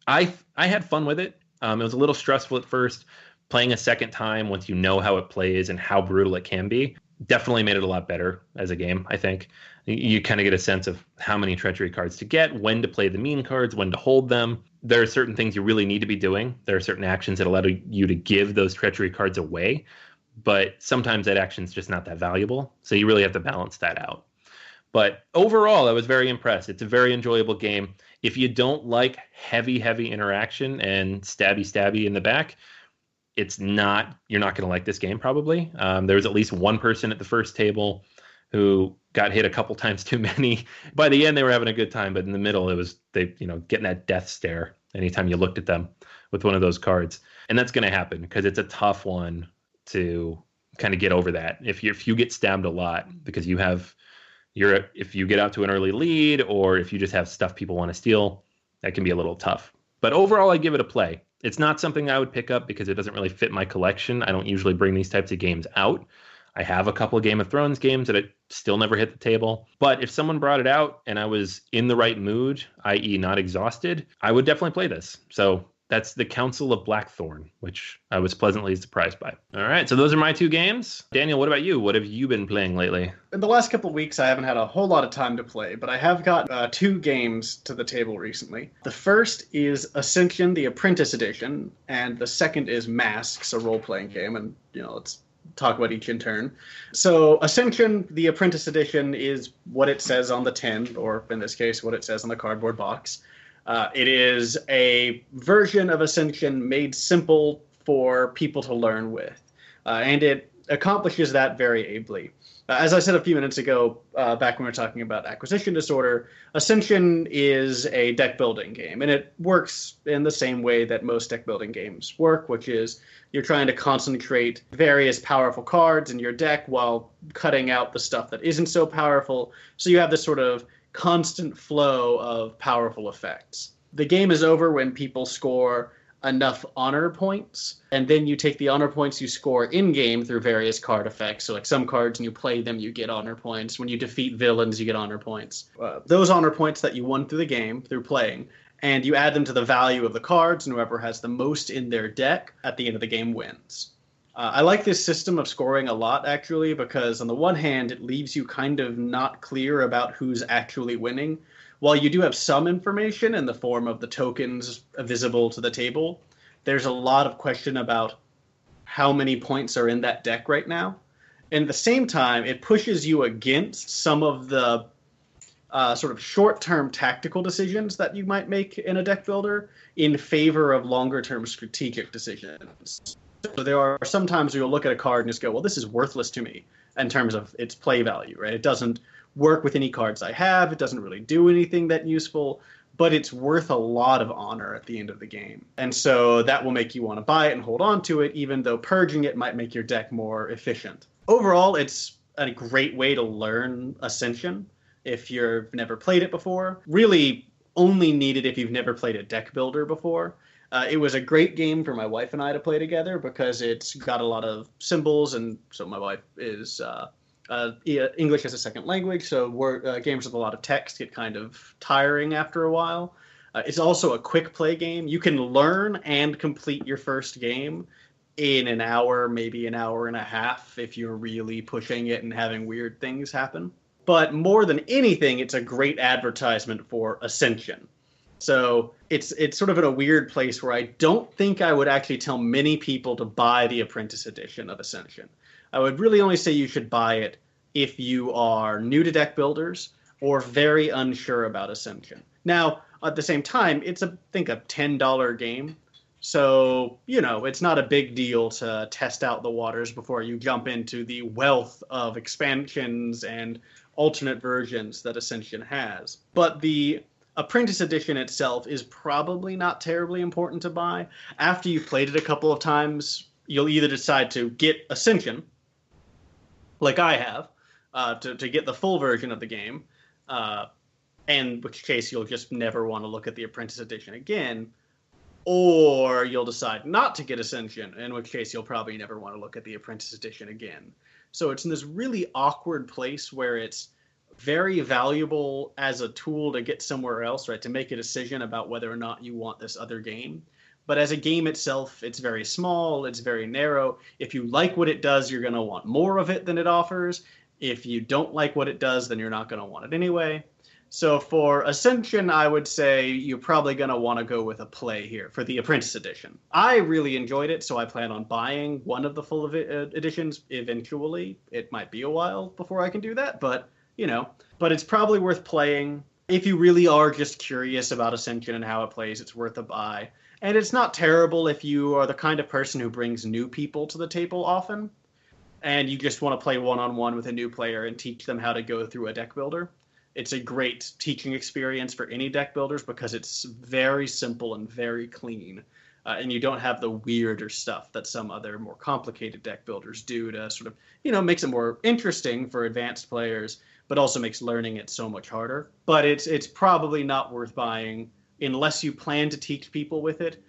I had fun with it. It was a little stressful at first. Playing a second time, once you know how it plays and how brutal it can be, definitely made it a lot better as a game, I think. You kind of get a sense of how many treachery cards to get, when to play the mean cards, when to hold them. There are certain things you really need to be doing. There are certain actions that allow you to give those treachery cards away, but sometimes that action is just not that valuable. So you really have to balance that out. But overall, I was very impressed. It's a very enjoyable game. If you don't like heavy interaction and stabby in the back, you're not going to like this game probably. There was at least one person at the first table who got hit a couple times too many. By the end, they were having a good time, but in the middle, it was getting that death stare anytime you looked at them with one of those cards. And that's going to happen because it's a tough one to kind of get over that. If you get stabbed a lot because if you get out to an early lead, or if you just have stuff people want to steal, that can be a little tough. But overall, I give it a play. It's not something I would pick up because it doesn't really fit my collection. I don't usually bring these types of games out. I have a couple of Game of Thrones games that I still never hit the table. But if someone brought it out and I was in the right mood, i.e. not exhausted, I would definitely play this. So that's the Council of Blackthorn, which I was pleasantly surprised by. All right, so those are my 2 games. Daniel, what about you? What have you been playing lately?
In the last couple of weeks, I haven't had a whole lot of time to play, but I have got 2 games to the table recently. The first is Ascension, the Apprentice Edition, and the second is Masks, a role-playing game, and, let's talk about each in turn. So Ascension, the Apprentice Edition, is what it says on the tin, or in this case, what it says on the cardboard box. It is a version of Ascension made simple for people to learn with, and it accomplishes that very ably. As I said a few minutes ago, back when we were talking about acquisition disorder, Ascension is a deck building game, and it works in the same way that most deck building games work, which is you're trying to concentrate various powerful cards in your deck while cutting out the stuff that isn't so powerful. So you have this sort of constant flow of powerful effects. The game is over when people score enough honor points, and then you take the honor points you score in-game through various card effects. So like some cards, when you play them, you get honor points. When you defeat villains, you get honor points. Those honor points that you won through the game, through playing, and you add them to the value of the cards, and whoever has the most in their deck at the end of the game wins. I like this system of scoring a lot, actually, because on the one hand, it leaves you kind of not clear about who's actually winning. While you do have some information in the form of the tokens visible to the table, there's a lot of question about how many points are in that deck right now. And at the same time, it pushes you against some of the sort of short-term tactical decisions that you might make in a deck builder in favor of longer-term strategic decisions. So there are some times where you'll look at a card and just go, well, this is worthless to me in terms of its play value, right? It doesn't work with any cards I have. It doesn't really do anything that useful, but it's worth a lot of honor at the end of the game. And so that will make you want to buy it and hold on to it, even though purging it might make your deck more efficient. Overall, it's a great way to learn Ascension if you've never played it before. Really only needed if you've never played a deck builder before. It was a great game for my wife and I to play together because it's got a lot of symbols, and so my wife is English as a second language, so games with a lot of text get kind of tiring after a while. It's also a quick play game. You can learn and complete your first game in an hour, maybe an hour and a half, if you're really pushing it and having weird things happen. But more than anything, it's a great advertisement for Ascension. So it's sort of in a weird place where I don't think I would actually tell many people to buy the Apprentice Edition of Ascension. I would really only say you should buy it if you are new to deck builders or very unsure about Ascension. Now, at the same time, it's, I think, a $10 game. So, it's not a big deal to test out the waters before you jump into the wealth of expansions and alternate versions that Ascension has. But the Apprentice Edition itself is probably not terribly important to buy. After you've played it a couple of times, you'll either decide to get Ascension, like I have, to get the full version of the game, in which case you'll just never want to look at the Apprentice Edition again, or you'll decide not to get Ascension, in which case you'll probably never want to look at the Apprentice Edition again. So it's in this really awkward place where it's very valuable as a tool to get somewhere else, right? To make a decision about whether or not you want this other game. But as a game itself, it's very small, it's very narrow. If you like what it does, you're going to want more of it than it offers. If you don't like what it does, then you're not going to want it anyway. So for Ascension, I would say you're probably going to want to go with a play here for the Apprentice Edition. I really enjoyed it, so I plan on buying one of the full editions eventually. It might be a while before I can do that, but but it's probably worth playing. If you really are just curious about Ascension and how it plays, it's worth a buy. And it's not terrible if you are the kind of person who brings new people to the table often, and you just want to play one-on-one with a new player and teach them how to go through a deck builder. It's a great teaching experience for any deck builders because it's very simple and very clean. And you don't have the weirder stuff that some other more complicated deck builders do to sort of, makes it more interesting for advanced players, but also makes learning it so much harder. But it's probably not worth buying unless you plan to teach people with it,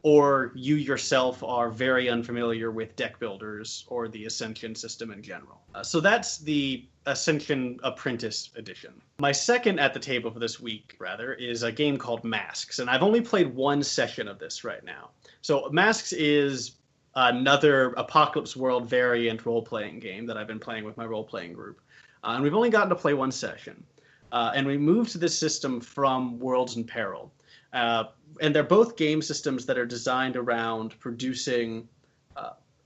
or you yourself are very unfamiliar with deck builders or the Ascension system in general. So that's the Ascension Apprentice Edition. My second at the table for this week, is a game called Masks, and I've only played one session of this right now. So Masks is another Apocalypse World variant role-playing game that I've been playing with my role-playing group. And we've only gotten to play one session. And we moved to this system from Worlds in Peril. And they're both game systems that are designed around producing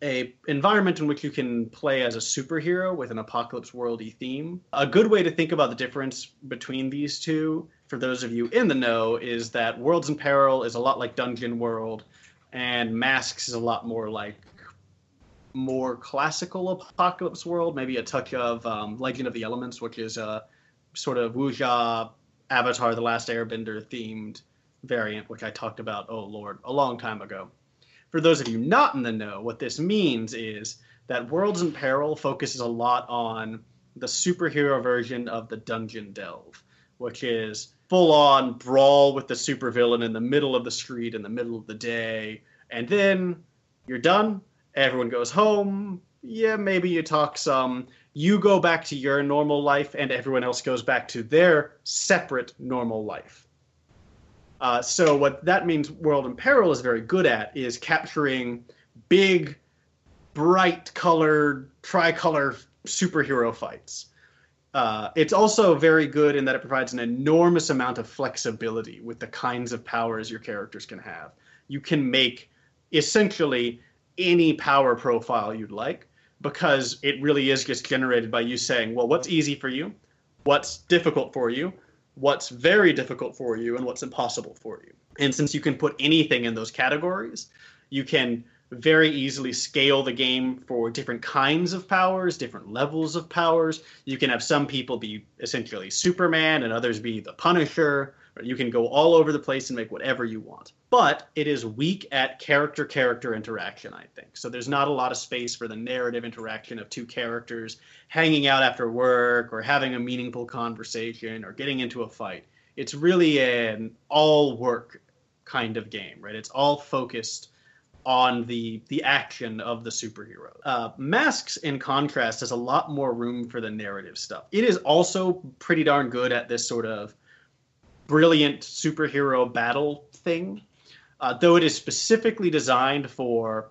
a environment in which you can play as a superhero with an Apocalypse World-y theme. A good way to think about the difference between these two, for those of you in the know, is that Worlds in Peril is a lot like Dungeon World, and Masks is a lot more like more classical Apocalypse World, maybe a touch of Legend of the Elements, which is a sort of wuxia Avatar: The Last Airbender themed variant, which I talked about, a long time ago. For those of you not in the know, what this means is that Worlds in Peril focuses a lot on the superhero version of the Dungeon Delve, which is full-on brawl with the supervillain in the middle of the street in the middle of the day, and then you're done. Everyone goes home. Yeah, maybe you talk some. You go back to your normal life, and everyone else goes back to their separate normal life. So what that means World in Peril is very good at is capturing big, bright-colored, tricolor superhero fights. It's also very good in that it provides an enormous amount of flexibility with the kinds of powers your characters can have. You can make essentially any power profile you'd like, because it really is just generated by you saying, well, what's easy for you, what's difficult for you, what's very difficult for you, and what's impossible for you. And since you can put anything in those categories, you can very easily scale the game for different kinds of powers, different levels of powers. You can have some people be essentially Superman and others be the Punisher. You can go all over the place and make whatever you want. But it is weak at character-character interaction, I think. So there's not a lot of space for the narrative interaction of two characters hanging out after work or having a meaningful conversation or getting into a fight. It's really an all-work kind of game, right? It's all focused on the action of the superhero. Masks, in contrast, has a lot more room for the narrative stuff. It is also pretty darn good at this sort of brilliant superhero battle thing, though it is specifically designed for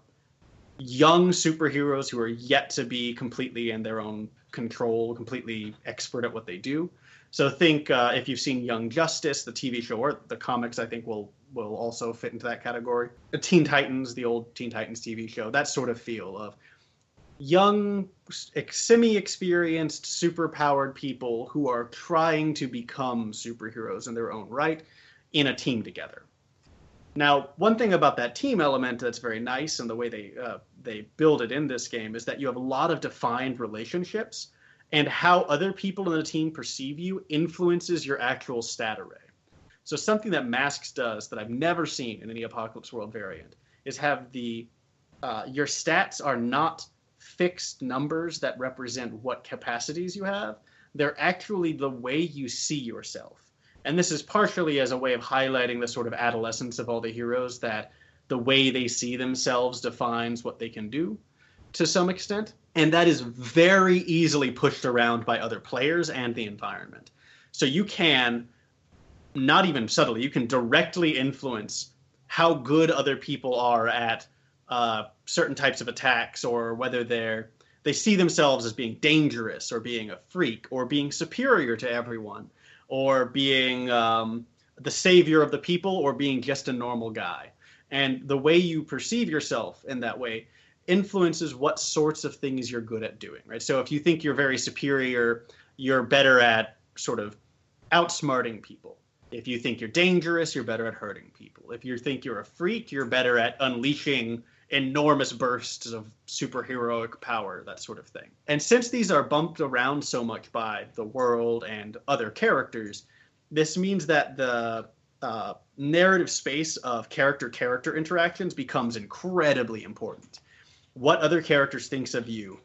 young superheroes who are yet to be completely in their own control, completely expert at what they do. So think if you've seen Young Justice, the TV show, or the comics, I think will also fit into that category. Teen Titans, the old Teen Titans TV show, that sort of feel of young, semi-experienced, super-powered people who are trying to become superheroes in their own right in a team together. Now, one thing about that team element that's very nice and the way they build it in this game is that you have a lot of defined relationships, and how other people in the team perceive you influences your actual stat array. So something that Masks does that I've never seen in any Apocalypse World variant is have your stats are not fixed numbers that represent what capacities you have. They're actually the way you see yourself. And this is partially as a way of highlighting the sort of adolescence of all the heroes, that the way they see themselves defines what they can do to some extent. And that is very easily pushed around by other players and the environment. So you can, not even subtly, you can directly influence how good other people are at certain types of attacks, or whether they see themselves as being dangerous or being a freak or being superior to everyone, or being the savior of the people, or being just a normal guy. And the way you perceive yourself in that way influences what sorts of things you're good at doing, right? So if you think you're very superior, you're better at sort of outsmarting people. If you think you're dangerous, you're better at hurting people. If you think you're a freak, you're better at unleashing enormous bursts of superheroic power, that sort of thing. And since these are bumped around so much by the world and other characters, this means that the narrative space of character-character interactions becomes incredibly important. What other characters thinks of you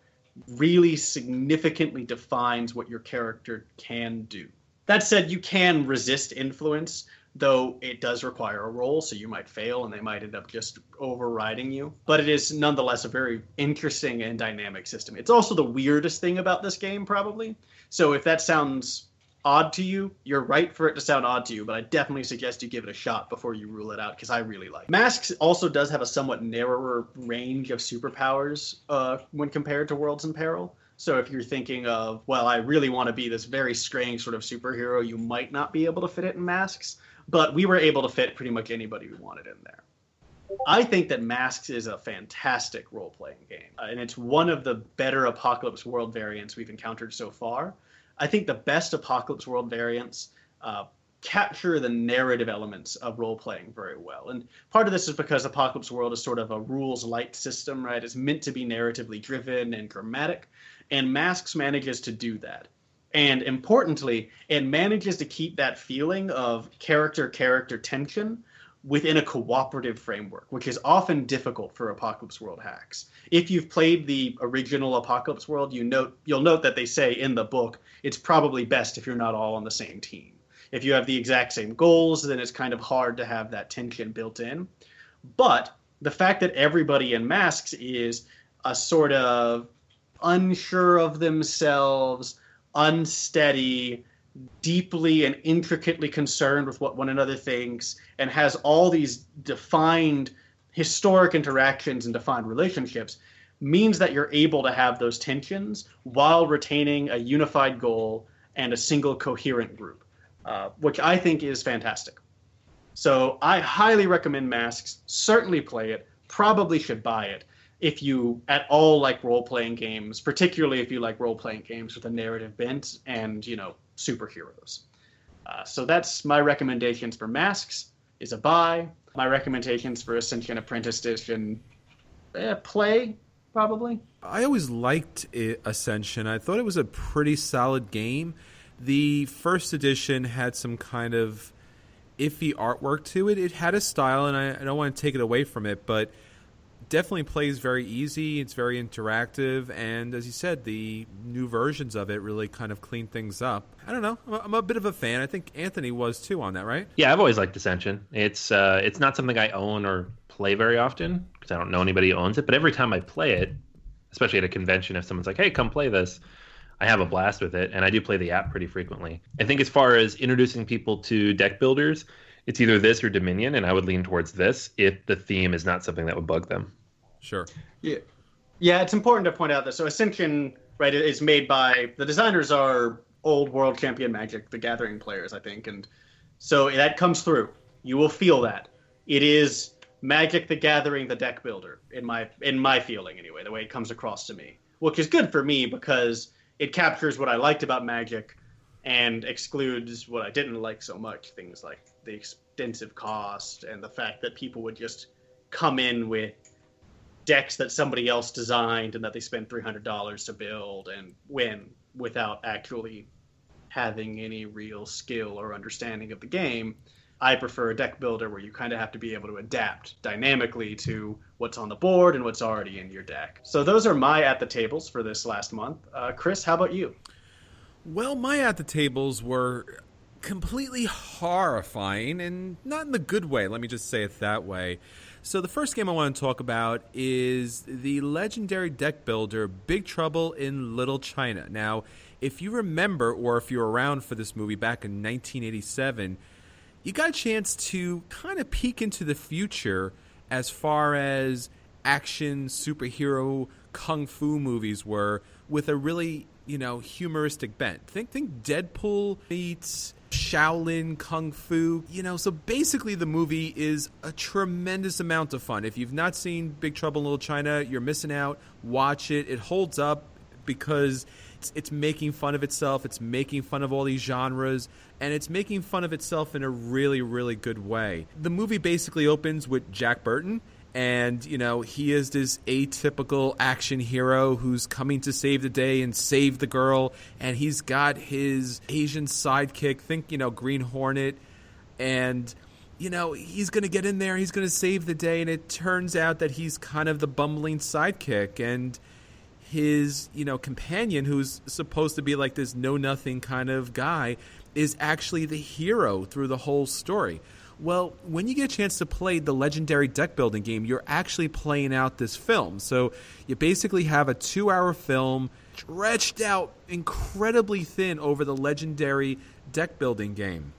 really significantly defines what your character can do. That said, you can resist influence, though it does require a roll, so you might fail and they might end up just overriding you. But it is nonetheless a very interesting and dynamic system. It's also the weirdest thing about this game, probably. So if that sounds odd to you, you're right for it to sound odd to you, but I definitely suggest you give it a shot before you rule it out, because I really like it. Masks also does have a somewhat narrower range of superpowers when compared to Worlds in Peril. So if you're thinking of, well, I really want to be this very strange sort of superhero, you might not be able to fit it in Masks, but we were able to fit pretty much anybody we wanted in there. I think that Masks is a fantastic role-playing game, and it's one of the better Apocalypse World variants we've encountered so far. I think the best Apocalypse World variants capture the narrative elements of role-playing very well. And part of this is because Apocalypse World is sort of a rules-light system, right? It's meant to be narratively driven and dramatic, and Masks manages to do that. And importantly, it manages to keep that feeling of character-character tension within a cooperative framework, which is often difficult for Apocalypse World hacks. If you've played the original Apocalypse World, you'll note that they say in the book, it's probably best if you're not all on the same team. If you have the exact same goals, then it's kind of hard to have that tension built in. But the fact that everybody in Masks is a sort of unsure of themselves, unsteady, deeply and intricately concerned with what one another thinks, and has all these defined historic interactions and defined relationships, means that you're able to have those tensions while retaining a unified goal and a single coherent group, which I think is fantastic. So I highly recommend Masks. Certainly play it. Probably should buy it if you at all like role-playing games, particularly if you like role-playing games with a narrative bent and, superheroes. So that's my recommendations for Masks is a buy. My recommendations for Ascension Apprentice Edition, play, probably.
I always liked Ascension. I thought it was a pretty solid game. The first edition had some kind of iffy artwork to it. It had a style, and I don't want to take it away from it, but definitely plays very easy. It's very interactive, and as you said, the new versions of it really kind of clean things up. I don't know. I'm a bit of a fan. I think Anthony was too on that, right?
Yeah, I've always liked Ascension. It's not something I own or play very often because I don't know anybody who owns it, but every time I play it, especially at a convention, if someone's like, hey, come play this, I have a blast with it, and I do play the app pretty frequently. I think as far as introducing people to deck builders, it's either this or Dominion, and I would lean towards this if the theme is not something that would bug them.
Sure.
Yeah, it's important to point out that so Ascension, right, is made by the designers are old world champion Magic the Gathering players, I think, and so that comes through. You will feel that it is Magic the Gathering, the deck builder, in my feeling anyway, the way it comes across to me, which is good for me because it captures what I liked about Magic and excludes what I didn't like so much, things like the extensive cost and the fact that people would just come in with decks that somebody else designed and that they spent $300 to build and win without actually having any real skill or understanding of the game. I prefer a deck builder where you kind of have to be able to adapt dynamically to what's on the board and what's already in your deck. So those are my at the tables for this last month. Chris, how about you?
Well, my at the tables were completely horrifying, and not in the good way. Let me just say it that way. So the first game I want to talk about is the legendary deck builder Big Trouble in Little China. Now, if you remember, or if you were around for this movie back in 1987, you got a chance to kind of peek into the future as far as action, superhero, kung fu movies were, with a really, humoristic bent. Think Deadpool meets Shaolin Kung Fu. So basically the movie is a tremendous amount of fun. If you've not seen Big Trouble in Little China, you're missing out. Watch it. It holds up because it's making fun of itself. It's making fun of all these genres, and it's making fun of itself in a really, really good way. The movie basically opens with Jack Burton, and, he is this atypical action hero who's coming to save the day and save the girl, and he's got his Asian sidekick, think, Green Hornet, and, he's going to get in there, he's going to save the day, and it turns out that he's kind of the bumbling sidekick, and his, companion, who's supposed to be like this know-nothing kind of guy, is actually the hero through the whole story. Well, when you get a chance to play the legendary deck building game, you're actually playing out this film. So you basically have a 2-hour film stretched out incredibly thin over the legendary deck building game.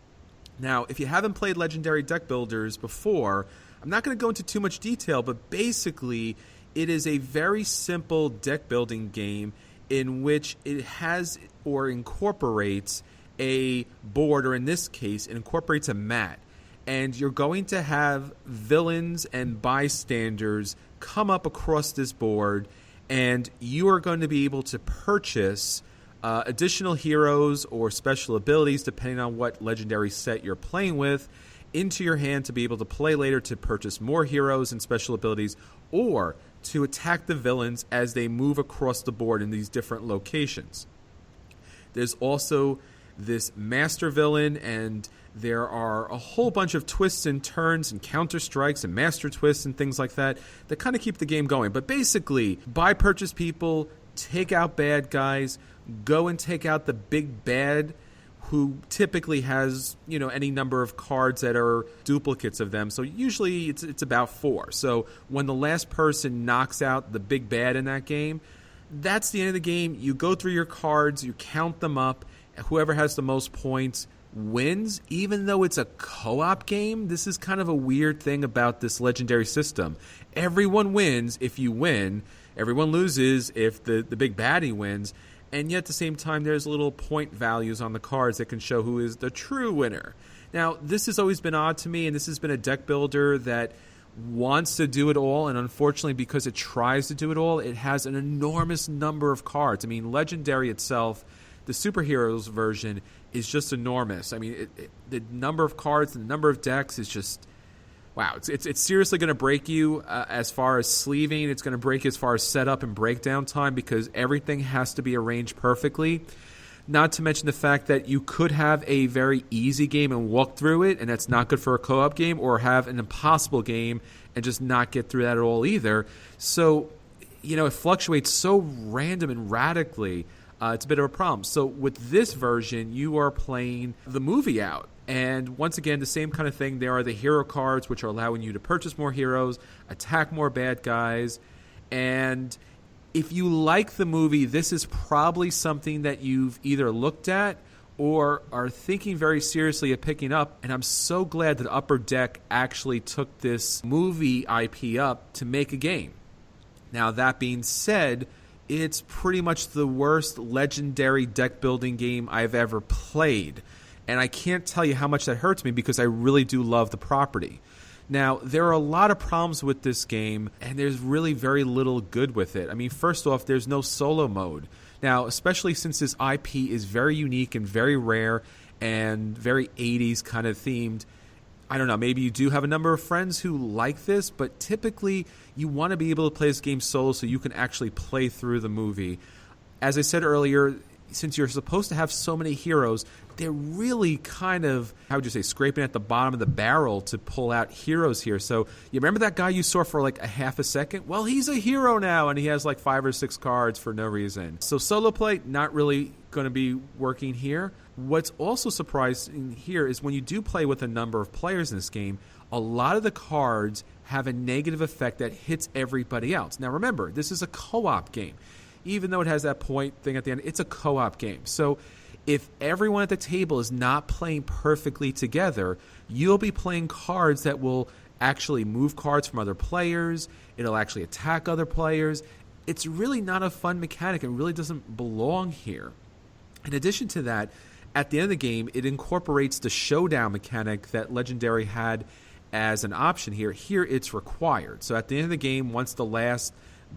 Now, if you haven't played legendary deck builders before, I'm not going to go into too much detail, but basically it is a very simple deck building game in which it has or incorporates a board, or in this case, it incorporates a mat. And you're going to have villains and bystanders come up across this board, and you are going to be able to purchase additional heroes or special abilities, depending on what legendary set you're playing with, into your hand to be able to play later to purchase more heroes and special abilities, or to attack the villains as they move across the board in these different locations. There's also this master villain, and there are a whole bunch of twists and turns and counter strikes and master twists and things like that kind of keep the game going. But basically, buy purchase people, take out bad guys, go and take out the big bad who typically has, any number of cards that are duplicates of them. So usually it's about 4. So when the last person knocks out the big bad in that game, that's the end of the game. You go through your cards, you count them up, whoever has the most points wins. Even though it's a co-op game, this is kind of a weird thing about this legendary system. Everyone wins if you win. Everyone loses if the big baddie wins. And yet at the same time, there's little point values on the cards that can show who is the true winner. Now, this has always been odd to me, and this has been a deck builder that wants to do it all, and unfortunately, because it tries to do it all, it has an enormous number of cards. I mean, Legendary itself, the Superheroes version, is just enormous. I mean, the number of cards and the number of decks is just... wow, it's seriously going to break you as far as sleeving. It's going to break you as far as setup and breakdown time because everything has to be arranged perfectly. Not to mention the fact that you could have a very easy game and walk through it, and that's not good for a co-op game, or have an impossible game and just not get through that at all either. So, it fluctuates so random and radically. It's a bit of a problem. So with this version, you are playing the movie out. And once again, the same kind of thing. There are the hero cards, which are allowing you to purchase more heroes, attack more bad guys. And if you like the movie, this is probably something that you've either looked at or are thinking very seriously of picking up. And I'm so glad that Upper Deck actually took this movie IP up to make a game. Now, that being said, it's pretty much the worst legendary deck building game I've ever played. And I can't tell you how much that hurts me because I really do love the property. Now, there are a lot of problems with this game, and there's really very little good with it. I mean, first off, there's no solo mode. Now, especially since this IP is very unique and very rare and very 80s kind of themed, I don't know, maybe you do have a number of friends who like this, but typically you want to be able to play this game solo so you can actually play through the movie. As I said earlier, since you're supposed to have so many heroes, they're really kind of, how would you say, scraping at the bottom of the barrel to pull out heroes here. So you remember that guy you saw for like a half a second? Well, he's a hero now, and he has like 5 or 6 cards for no reason. So solo play, not really going to be working here. What's also surprising here is when you do play with a number of players in this game, a lot of the cards have a negative effect that hits everybody else. Now remember, this is a co-op game. Even though it has that point thing at the end, it's a co-op game. So if everyone at the table is not playing perfectly together, you'll be playing cards that will actually move cards from other players. It'll actually attack other players. It's really not a fun mechanic. It really doesn't belong here. In addition to that, at the end of the game, it incorporates the showdown mechanic that Legendary had as an option here. Here, it's required. So at the end of the game, once the last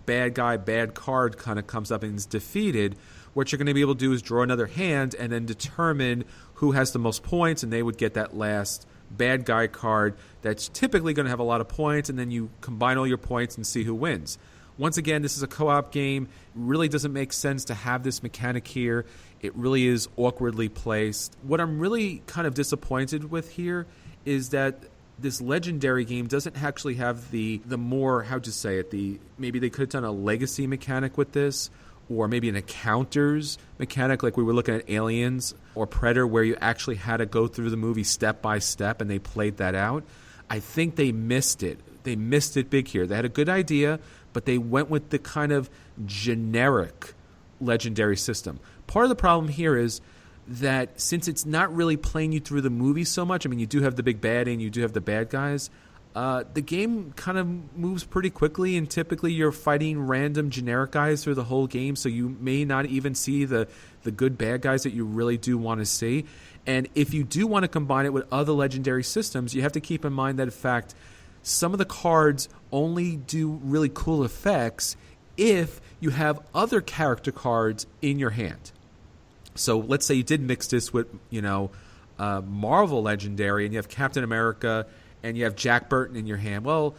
bad guy, bad card kind of comes up and is defeated, what you're going to be able to do is draw another hand and then determine who has the most points, and they would get that last bad guy card that's typically going to have a lot of points, and then you combine all your points and see who wins. Once again, this is a co-op game. It really doesn't make sense to have this mechanic here. It really is awkwardly placed. What I'm really kind of disappointed with here is that this Legendary game doesn't actually have the more, how'd you say it, maybe they could have done a legacy mechanic with this, or maybe an encounters mechanic like we were looking at Aliens or Predator, where you actually had to go through the movie step by step, and they played that out. I think they missed it. They missed it big here. They had a good idea, but they went with the kind of generic Legendary system. Part of the problem here is that since it's not really playing you through the movie so much, I mean, you do have the big baddie and you do have the bad guys, the game kind of moves pretty quickly, and typically you're fighting random generic guys through the whole game, so you may not even see the good bad guys that you really do want to see. And if you do want to combine it with other Legendary systems, you have to keep in mind that, in fact, some of the cards only do really cool effects if you have other character cards in your hand. So let's say you did mix this with, Marvel Legendary, and you have Captain America and you have Jack Burton in your hand. Well,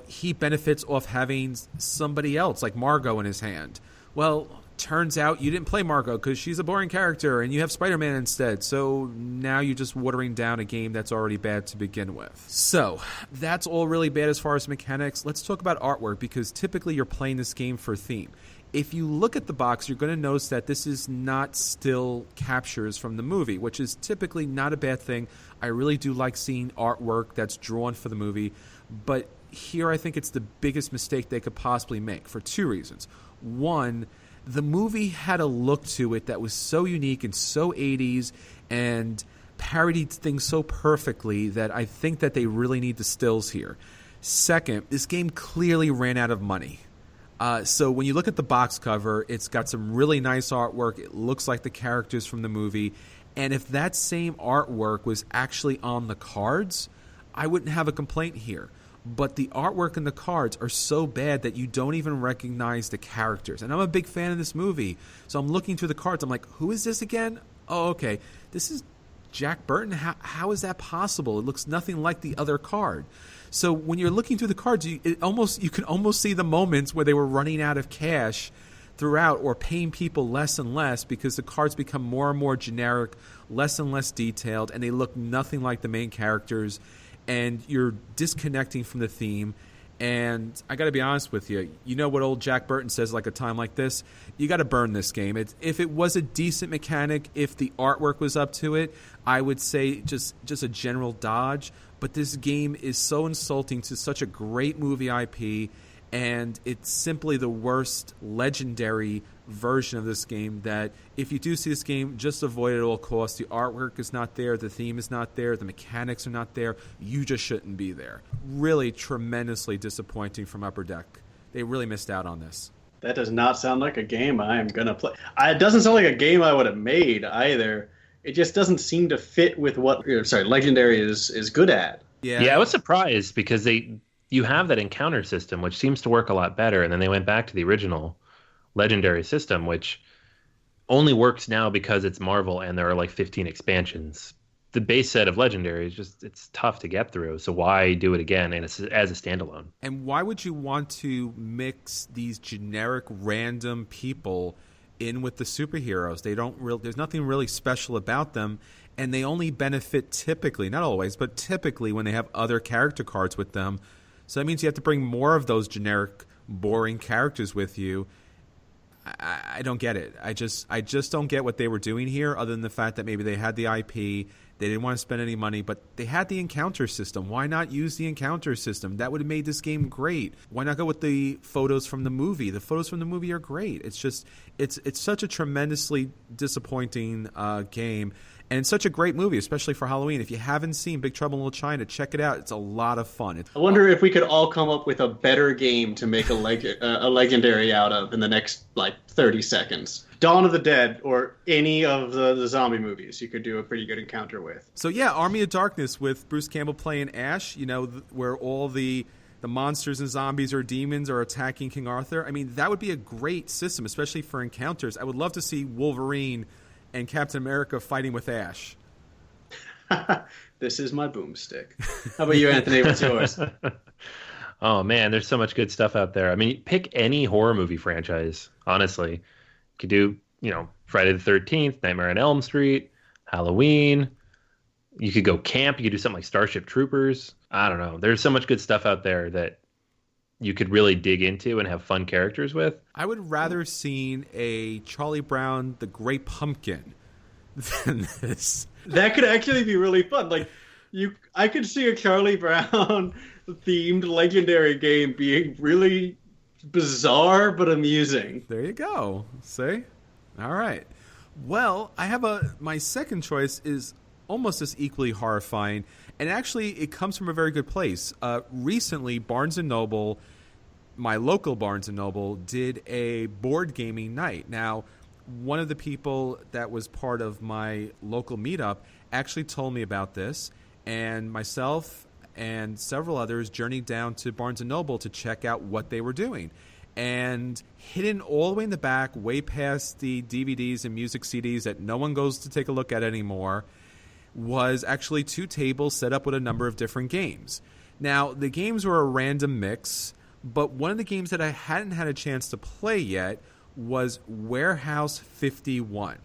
he benefits off having somebody else like Margot in his hand. Well, turns out you didn't play Margot because she's a boring character, and you have Spider-Man instead. So now you're just watering down a game that's already bad to begin with. So that's all really bad as far as mechanics. Let's talk about artwork, because typically you're playing this game for theme. If you look at the box, you're going to notice that this is not still captures from the movie, which is typically not a bad thing. I really do like seeing artwork that's drawn for the movie, but here I think it's the biggest mistake they could possibly make for two reasons. One, the movie had a look to it that was so unique and so 80s and parodied things so perfectly that I think that they really need the stills here. Second, this game clearly ran out of money. So when you look at the box cover, it's got some really nice artwork. It looks like the characters from the movie. And if that same artwork was actually on the cards, I wouldn't have a complaint here. But the artwork and the cards are so bad that you don't even recognize the characters. And I'm a big fan of this movie. So I'm looking through the cards. I'm like, who is this again? Oh, okay. This is Jack Burton. How is that possible? It looks nothing like the other card. So when you're looking through the cards, you can almost see the moments where they were running out of cash throughout or paying people less and less because the cards become more and more generic, less and less detailed, and they look nothing like the main characters, and you're disconnecting from the theme. And I got to be honest with you, you know what old Jack Burton says like a time like this? You got to burn this game. If it was a decent mechanic, if the artwork was up to it, I would say just a general dodge. But this game is so insulting to such a great movie IP, and it's simply the worst legendary version of this game that if you do see this game, just avoid it at all costs. The artwork is not there, the theme is not there, the mechanics are not there. You just shouldn't be there. Really tremendously disappointing from Upper Deck. They really missed out on this.
That does not sound like a game I am going to play. It doesn't sound like a game I would have made either. It just doesn't seem to fit with what Legendary is good at.
Yeah, I was surprised because you have that encounter system, which seems to work a lot better, and then they went back to the original Legendary system, which only works now because it's Marvel and there are like 15 expansions. The base set of Legendary is it's tough to get through, so why do it again as a standalone? And
why would you want to mix these generic random people in with the superheroes? There's nothing really special about them, and they only benefit typically, not always, but typically when they have other character cards with them. So that means you have to bring more of those generic, boring characters with you. I don't get it. I just don't get what they were doing here, other than the fact that maybe they had the IP, they didn't want to spend any money, but they had the encounter system. Why not use the encounter system? That would have made this game great. Why not go with the photos from the movie? The photos from the movie are great. It's such a tremendously disappointing game. And it's such a great movie, especially for Halloween. If you haven't seen Big Trouble in Little China, check it out. It's a lot of fun.
I wonder if we could all come up with a better game to make a Legendary out of in the next, 30 seconds. Dawn of the Dead or any of the zombie movies you could do a pretty good encounter with.
So, yeah, Army of Darkness with Bruce Campbell playing Ash, where all the monsters and zombies or demons are attacking King Arthur. I mean, that would be a great system, especially for encounters. I would love to see Wolverine and Captain America fighting with Ash.
This is my boomstick. How about you, Anthony? What's yours?
Oh, man, there's so much good stuff out there. I mean, pick any horror movie franchise, honestly. You could do, Friday the 13th, Nightmare on Elm Street, Halloween. You could go camp. You could do something like Starship Troopers. I don't know. There's so much good stuff out there that you could really dig into and have fun characters with.
I would rather seen a Charlie Brown the Great Pumpkin than this.
That could actually be really fun. I could see a Charlie Brown themed Legendary game being really bizarre but amusing.
There you go. See? All right. Well, I have my second choice is almost as equally horrifying, and actually it comes from a very good place. Recently, Barnes & Noble, my local Barnes & Noble, did a board gaming night. Now, one of the people that was part of my local meetup actually told me about this, and myself and several others journeyed down to Barnes & Noble to check out what they were doing. And hidden all the way in the back, way past the DVDs and music CDs that no one goes to take a look at anymore, was actually 2 tables set up with a number of different games. Now, the games were a random mix, but one of the games that I hadn't had a chance to play yet was Warehouse 51.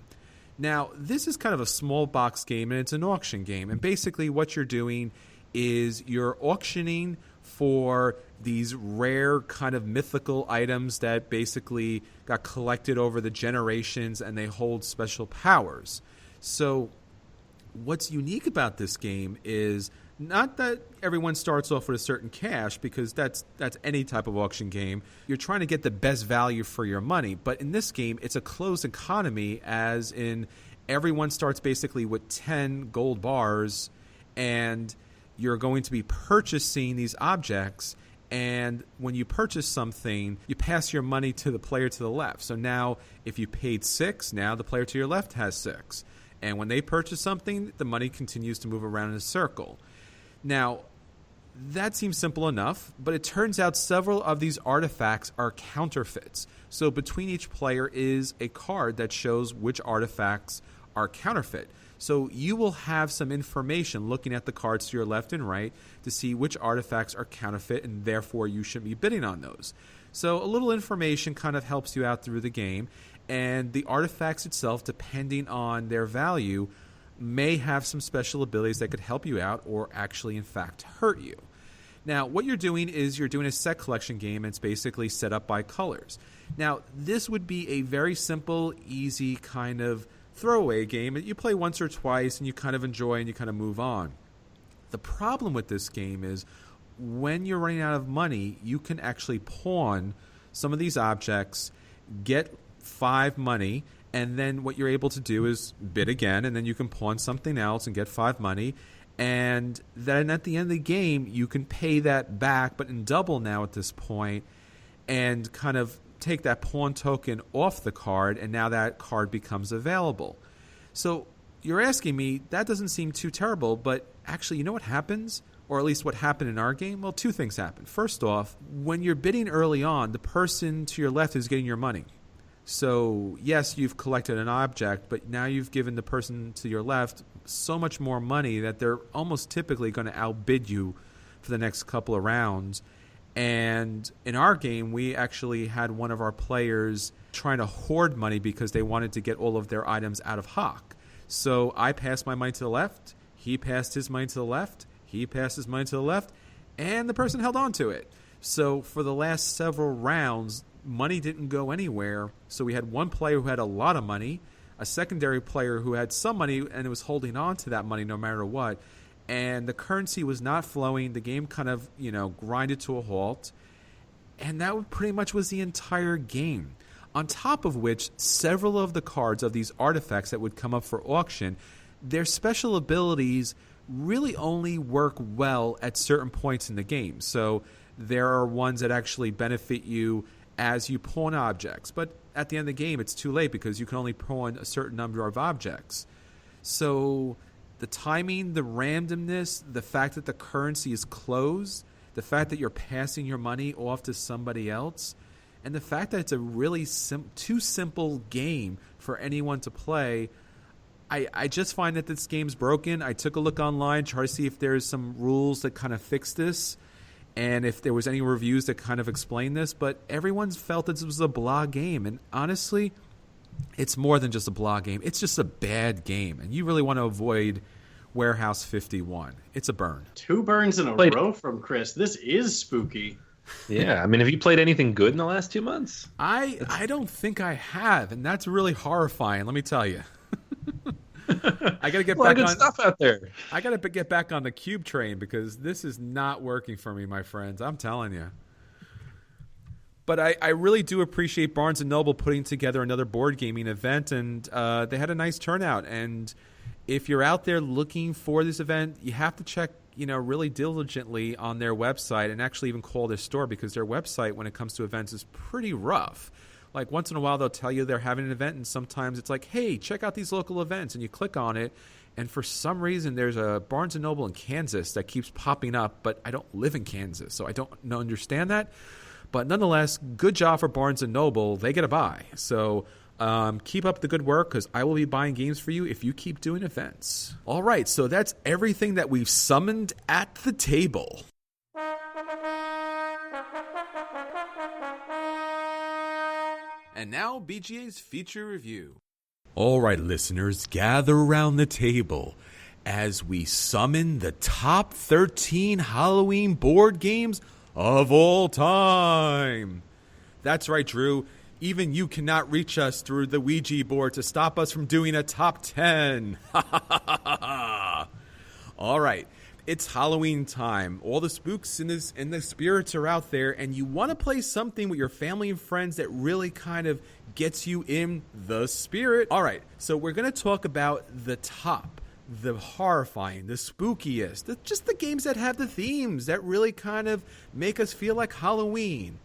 Now, this is kind of a small box game, and it's an auction game. And basically what you're doing is you're auctioning for these rare kind of mythical items that basically got collected over the generations, and they hold special powers. So what's unique about this game is not that everyone starts off with a certain cash, because that's any type of auction game. You're trying to get the best value for your money. But in this game, it's a closed economy, as in everyone starts basically with 10 gold bars, and you're going to be purchasing these objects. And when you purchase something, you pass your money to the player to the left. So now if you paid 6, now the player to your left has 6. And when they purchase something, the money continues to move around in a circle. Now, that seems simple enough, but it turns out several of these artifacts are counterfeits. So between each player is a card that shows which artifacts are counterfeit. So you will have some information looking at the cards to your left and right to see which artifacts are counterfeit, and therefore you shouldn't be bidding on those. So a little information kind of helps you out through the game, and the artifacts itself, depending on their value, may have some special abilities that could help you out or actually, in fact, hurt you. Now, what you're doing is you're doing a set collection game, and it's basically set up by colors. Now, this would be a very simple, easy kind of throwaway game that you play once or twice and you kind of enjoy and you kind of move on. The problem with this game is when you're running out of money, you can actually pawn some of these objects, get 5 money, and then what you're able to do is bid again, and then you can pawn something else and get 5 money. And then at the end of the game, you can pay that back, but in double now at this point, and kind of take that pawn token off the card, and now that card becomes available. So you're asking me, that doesn't seem too terrible, but actually, you know what happens? Or at least what happened in our game? Well, 2 things happen. First off, when you're bidding early on, the person to your left is getting your money. So yes, you've collected an object, but now you've given the person to your left so much more money that they're almost typically going to outbid you for the next couple of rounds. And in our game, we actually had one of our players trying to hoard money because they wanted to get all of their items out of hock. So I passed my money to the left, he passed his money to the left, he passed his money to the left, and the person held on to it. So for the last several rounds, money didn't go anywhere. So we had one player who had a lot of money, a secondary player who had some money and was holding on to that money no matter what. And the currency was not flowing. The game kind of, grinded to a halt. And that pretty much was the entire game. On top of which, several of the cards of these artifacts that would come up for auction, their special abilities really only work well at certain points in the game. So there are ones that actually benefit you as you pawn objects. But at the end of the game, it's too late because you can only pawn a certain number of objects. So the timing, the randomness, the fact that the currency is closed, the fact that you're passing your money off to somebody else, and the fact that it's a really too simple game for anyone to play, I just find that this game's broken. I took a look online, tried to see if there's some rules that kind of fix this, and if there was any reviews that kind of explain this, but everyone's felt that this was a blah game, and honestly, it's more than just a blah game. It's just a bad game, and you really want to avoid Warehouse 51. It's a burn.
2 burns in a row from Chris. This is spooky.
Yeah, I mean, have you played anything good in the last 2 months?
I don't think I have, and that's really horrifying, let me tell you. I got to get back on
stuff out there.
I got to get back on the cube train because this is not working for me, my friends. I'm telling you. But I really do appreciate Barnes & Noble putting together another board gaming event, and they had a nice turnout. And if you're out there looking for this event, you have to check, really diligently on their website and actually even call their store, because their website, when it comes to events, is pretty rough. Like, once in a while, they'll tell you they're having an event, and sometimes it's like, hey, check out these local events, and you click on it, and for some reason, there's a Barnes & Noble in Kansas that keeps popping up, but I don't live in Kansas, so I don't understand that. But nonetheless, good job for Barnes & Noble. They get a buy. So keep up the good work, because I will be buying games for you if you keep doing events. All right, so that's everything that we've summoned at the table. And now, BGA's feature review. All right, listeners, gather around the table as we summon the top 13 Halloween board games of all time. That's right, Drew. Even you cannot reach us through the Ouija board to stop us from doing a top 10. All right. It's Halloween time. All the spooks and the spirits are out there, and you want to play something with your family and friends that really kind of gets you in the spirit. All right, so we're going to talk about the top, the horrifying, the spookiest, just the games that have the themes that really kind of make us feel like Halloween.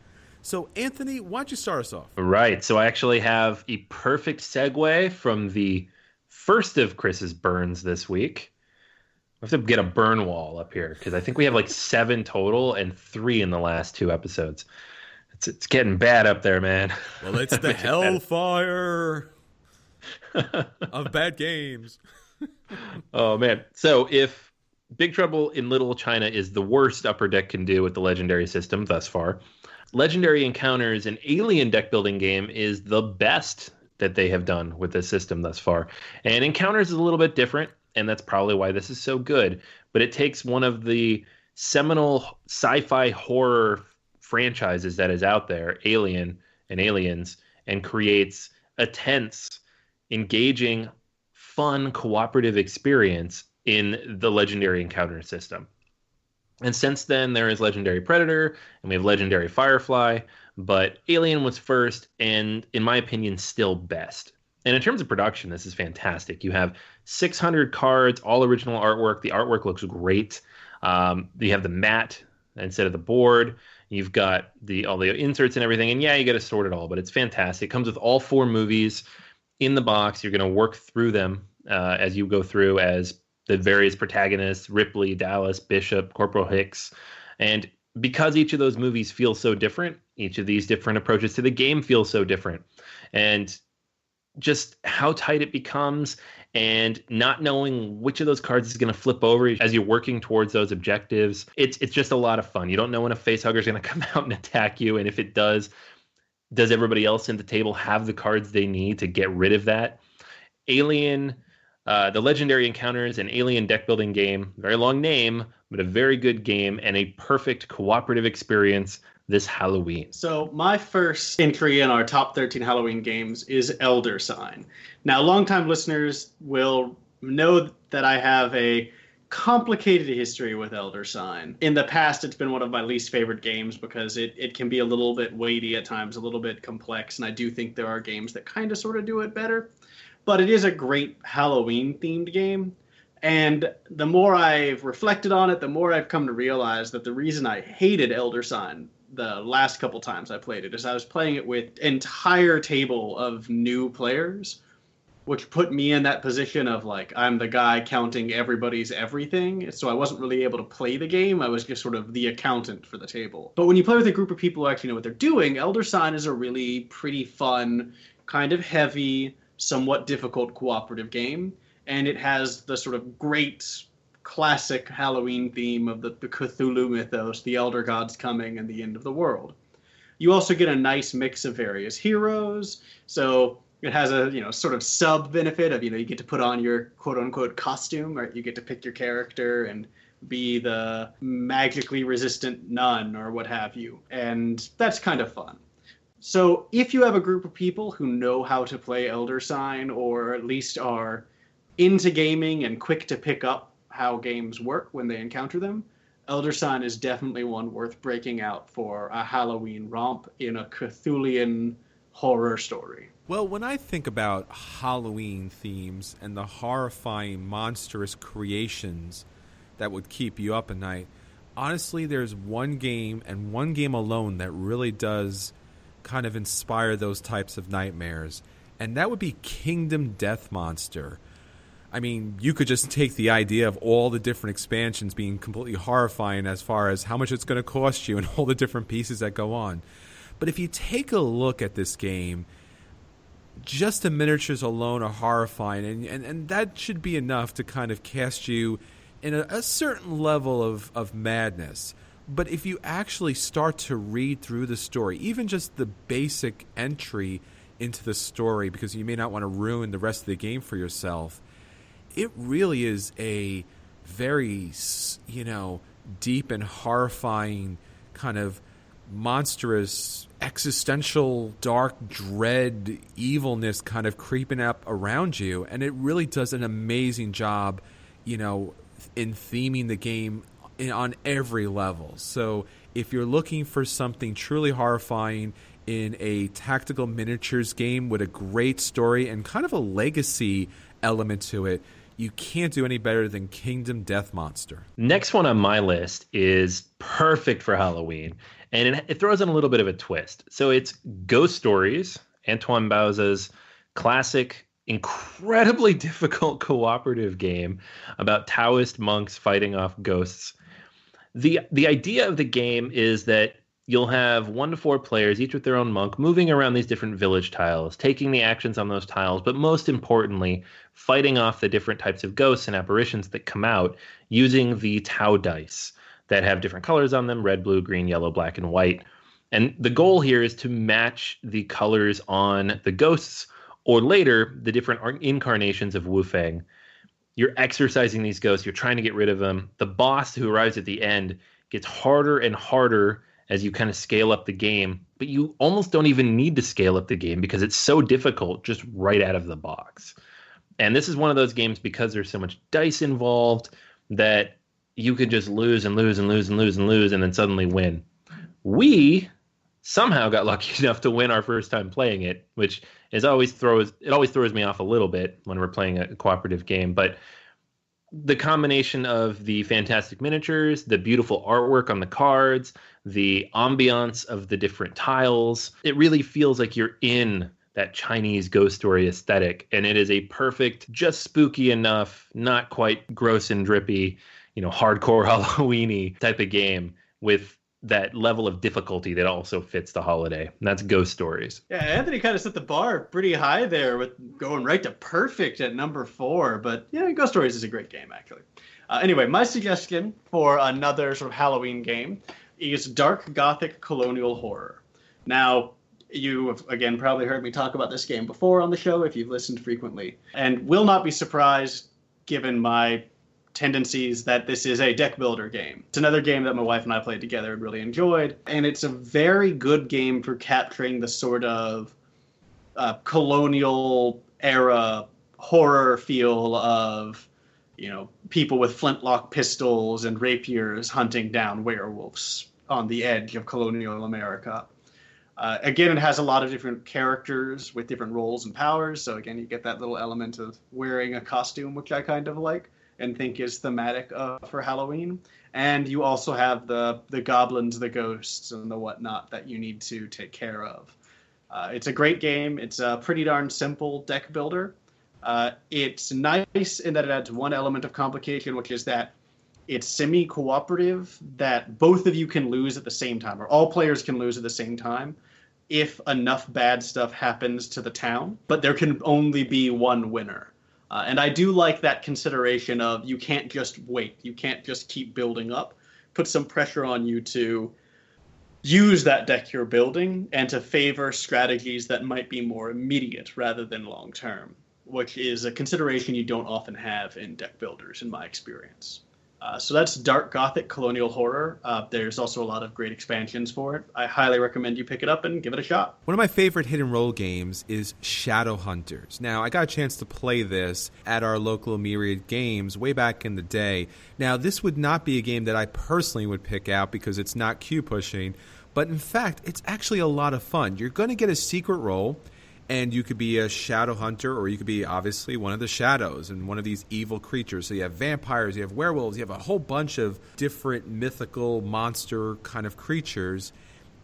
So, Anthony, why don't you start us off?
Right, so I actually have a perfect segue from the first of Chris's burns this week. I have to get a burn wall up here because I think we have like 7 total and 3 in the last 2 episodes. It's getting bad up there, man.
Well, it's the hellfire of bad games.
Oh, man. So if Big Trouble in Little China is the worst Upper Deck can do with the Legendary system thus far, Legendary Encounters, an alien deck building game, is the best that they have done with this system thus far. And Encounters is a little bit different, and that's probably why this is so good. But it takes one of the seminal sci-fi horror franchises that is out there, Alien and Aliens, and creates a tense, engaging, fun, cooperative experience in the Legendary Encounter system. And since then, there is Legendary Predator, and we have Legendary Firefly, but Alien was first, and in my opinion, still best. And in terms of production, this is fantastic. You have 600 cards, all original artwork. The artwork looks great. You have the mat instead of the board. You've got all the inserts and everything. And yeah, you got to sort it all, but it's fantastic. It comes with all 4 movies in the box. You're going to work through them as you go through as the various protagonists, Ripley, Dallas, Bishop, Corporal Hicks. And because each of those movies feel so different, each of these different approaches to the game feel so different. And just how tight it becomes and not knowing which of those cards is going to flip over as you're working towards those objectives. It's just a lot of fun. You don't know when a facehugger is going to come out and attack you. And if it does everybody else in the table have the cards they need to get rid of that? Alien, the Legendary Encounters, an alien deck building game, very long name, but a very good game and a perfect cooperative experience this Halloween.
So my first entry in our top 13 Halloween games is Elder Sign. Now, longtime listeners will know that I have a complicated history with Elder Sign. In the past, it's been one of my least favorite games because it can be a little bit weighty at times, a little bit complex, and I do think there are games that kind of sort of do it better. But it is a great Halloween-themed game. And the more I've reflected on it, the more I've come to realize that the reason I hated Elder Sign the last couple times I played it is I was playing it with an entire table of new players, which put me in that position of, like, I'm the guy counting everybody's everything. So I wasn't really able to play the game. I was just sort of the accountant for the table. But when you play with a group of people who actually know what they're doing, Elder Sign is a really pretty fun, kind of heavy, somewhat difficult cooperative game. And it has the sort of great classic Halloween theme of the Cthulhu mythos, the elder gods coming and the end of the world. You also get a nice mix of various heroes. So it has a, sort of sub benefit of, you get to put on your quote unquote costume, right? You get to pick your character and be the magically resistant nun or what have you. And that's kind of fun. So if you have a group of people who know how to play Elder Sign, or at least are into gaming and quick to pick up how games work when they encounter them, Elder Sign is definitely one worth breaking out for a Halloween romp in a Cthulian horror story.
Well, when I think about Halloween themes and the horrifying, monstrous creations that would keep you up at night, honestly, there's one game and one game alone that really does kind of inspire those types of nightmares, and that would be Kingdom Death Monster. I mean, you could just take the idea of all the different expansions being completely horrifying as far as how much it's going to cost you and all the different pieces that go on. But if you take a look at this game, just the miniatures alone are horrifying, and that should be enough to kind of cast you in a certain level of madness. But if you actually start to read through the story, even just the basic entry into the story, because you may not want to ruin the rest of the game for yourself, it really is a very, deep and horrifying kind of monstrous, existential, dark, dread, evilness kind of creeping up around you. And it really does an amazing job, in theming the game on every level. So if you're looking for something truly horrifying in a tactical miniatures game with a great story and kind of a legacy element to it, you can't do any better than Kingdom Death Monster.
Next one on my list is perfect for Halloween, and it throws in a little bit of a twist. So it's Ghost Stories, Antoine Bauza's classic, incredibly difficult cooperative game about Taoist monks fighting off ghosts. The idea of the game is that you'll have 1 to 4 players, each with their own monk, moving around these different village tiles, taking the actions on those tiles, but most importantly, fighting off the different types of ghosts and apparitions that come out using the Tau dice that have different colors on them: red, blue, green, yellow, black, and white. And the goal here is to match the colors on the ghosts, or later, the different incarnations of Wu Feng. You're exercising these ghosts. You're trying to get rid of them. The boss who arrives at the end gets harder and harder as you kind of scale up the game, but you almost don't even need to scale up the game because it's so difficult just right out of the box. And this is one of those games, because there's so much dice involved, that you could just lose and lose and lose and lose and lose and then suddenly win. We somehow got lucky enough to win our first time playing it, which always throws me off a little bit when we're playing a cooperative game. But the combination of the fantastic miniatures, the beautiful artwork on the cards, the ambiance of the different tiles, it really feels like you're in that Chinese ghost story aesthetic. And it is a perfect, just spooky enough, not quite gross and drippy, hardcore Halloween-y type of game with that level of difficulty that also fits the holiday. And that's Ghost Stories.
Yeah, Anthony kind of set the bar pretty high there with going right to perfect at number 4. But yeah, Ghost Stories is a great game, actually. Anyway, my suggestion for another sort of Halloween game is Dark Gothic Colonial Horror. Now, you have, again, probably heard me talk about this game before on the show if you've listened frequently, and will not be surprised, given my tendencies, that this is a deck builder game. It's another game that my wife and I played together and really enjoyed, and it's a very good game for capturing the sort of colonial era horror feel of, people with flintlock pistols and rapiers hunting down werewolves on the edge of colonial America. Again, it has a lot of different characters with different roles and powers, so again, you get that little element of wearing a costume, which I kind of like and think is thematic for Halloween. And you also have the goblins, the ghosts, and the whatnot that you need to take care of. It's a great game. It's a pretty darn simple deck builder. It's nice in that it adds one element of complication, which is that it's semi-cooperative, that both of you can lose at the same time, or all players can lose at the same time if enough bad stuff happens to the town, but there can only be one winner. And I do like that consideration of you can't just wait. You can't just keep building up. Put some pressure on you to use that deck you're building and to favor strategies that might be more immediate rather than long-term, which is a consideration you don't often have in deck builders, in my experience. So that's Dark Gothic Colonial Horror. There's also a lot of great expansions for it. I highly recommend you pick it up and give it a shot.
One of my favorite hit and roll games is Shadowhunters. Now, I got a chance to play this at our local Myriad Games way back in the day. Now, this would not be a game that I personally would pick out because it's not queue pushing, but in fact, it's actually a lot of fun. You're going to get a secret role, and you could be a shadow hunter, or you could be, obviously, one of the shadows and one of these evil creatures. So you have vampires, you have werewolves, you have a whole bunch of different mythical monster kind of creatures.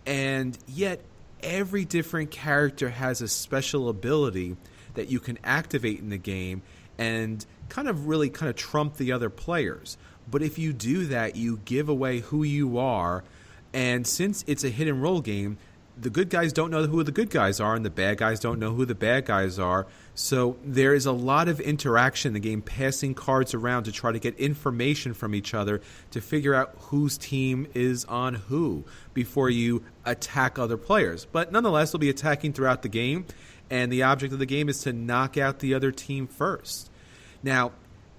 And yet, every different character has a special ability that you can activate in the game and kind of trump the other players. But if you do that, you give away who you are. And since it's a hit and roll game, the good guys don't know who the good guys are, and the bad guys don't know who the bad guys are. So there is a lot of interaction in the game, passing cards around to try to get information from each other to figure out whose team is on who before you attack other players. But nonetheless, they'll be attacking throughout the game, and the object of the game is to knock out the other team first. Now,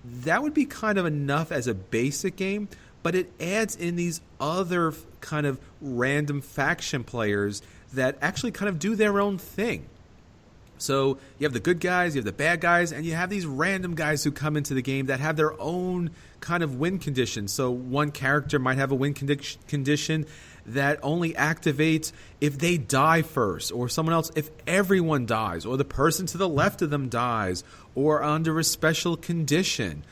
that would be kind of enough as a basic game, but it adds in these other kind of random faction players that actually kind of do their own thing. So you have the good guys, you have the bad guys, and you have these random guys who come into the game that have their own kind of win condition. So one character might have a win condition that only activates if they die first, or someone else if everyone dies, or the person to the left of them dies, or under a special condition.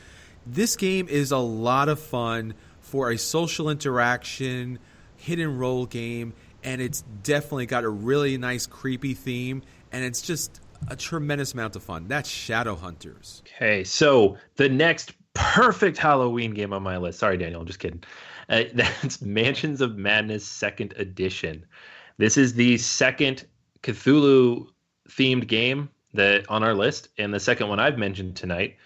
This game is a lot of fun for a social interaction, hit and roll game, and it's definitely got a really nice creepy theme, and it's just a tremendous amount of fun. That's Shadowhunters.
Okay, so the next perfect Halloween game on my list. Sorry, Daniel, I'm just kidding. That's Mansions of Madness 2nd Edition. This is the second Cthulhu-themed game that on our list, and the second one I've mentioned tonight.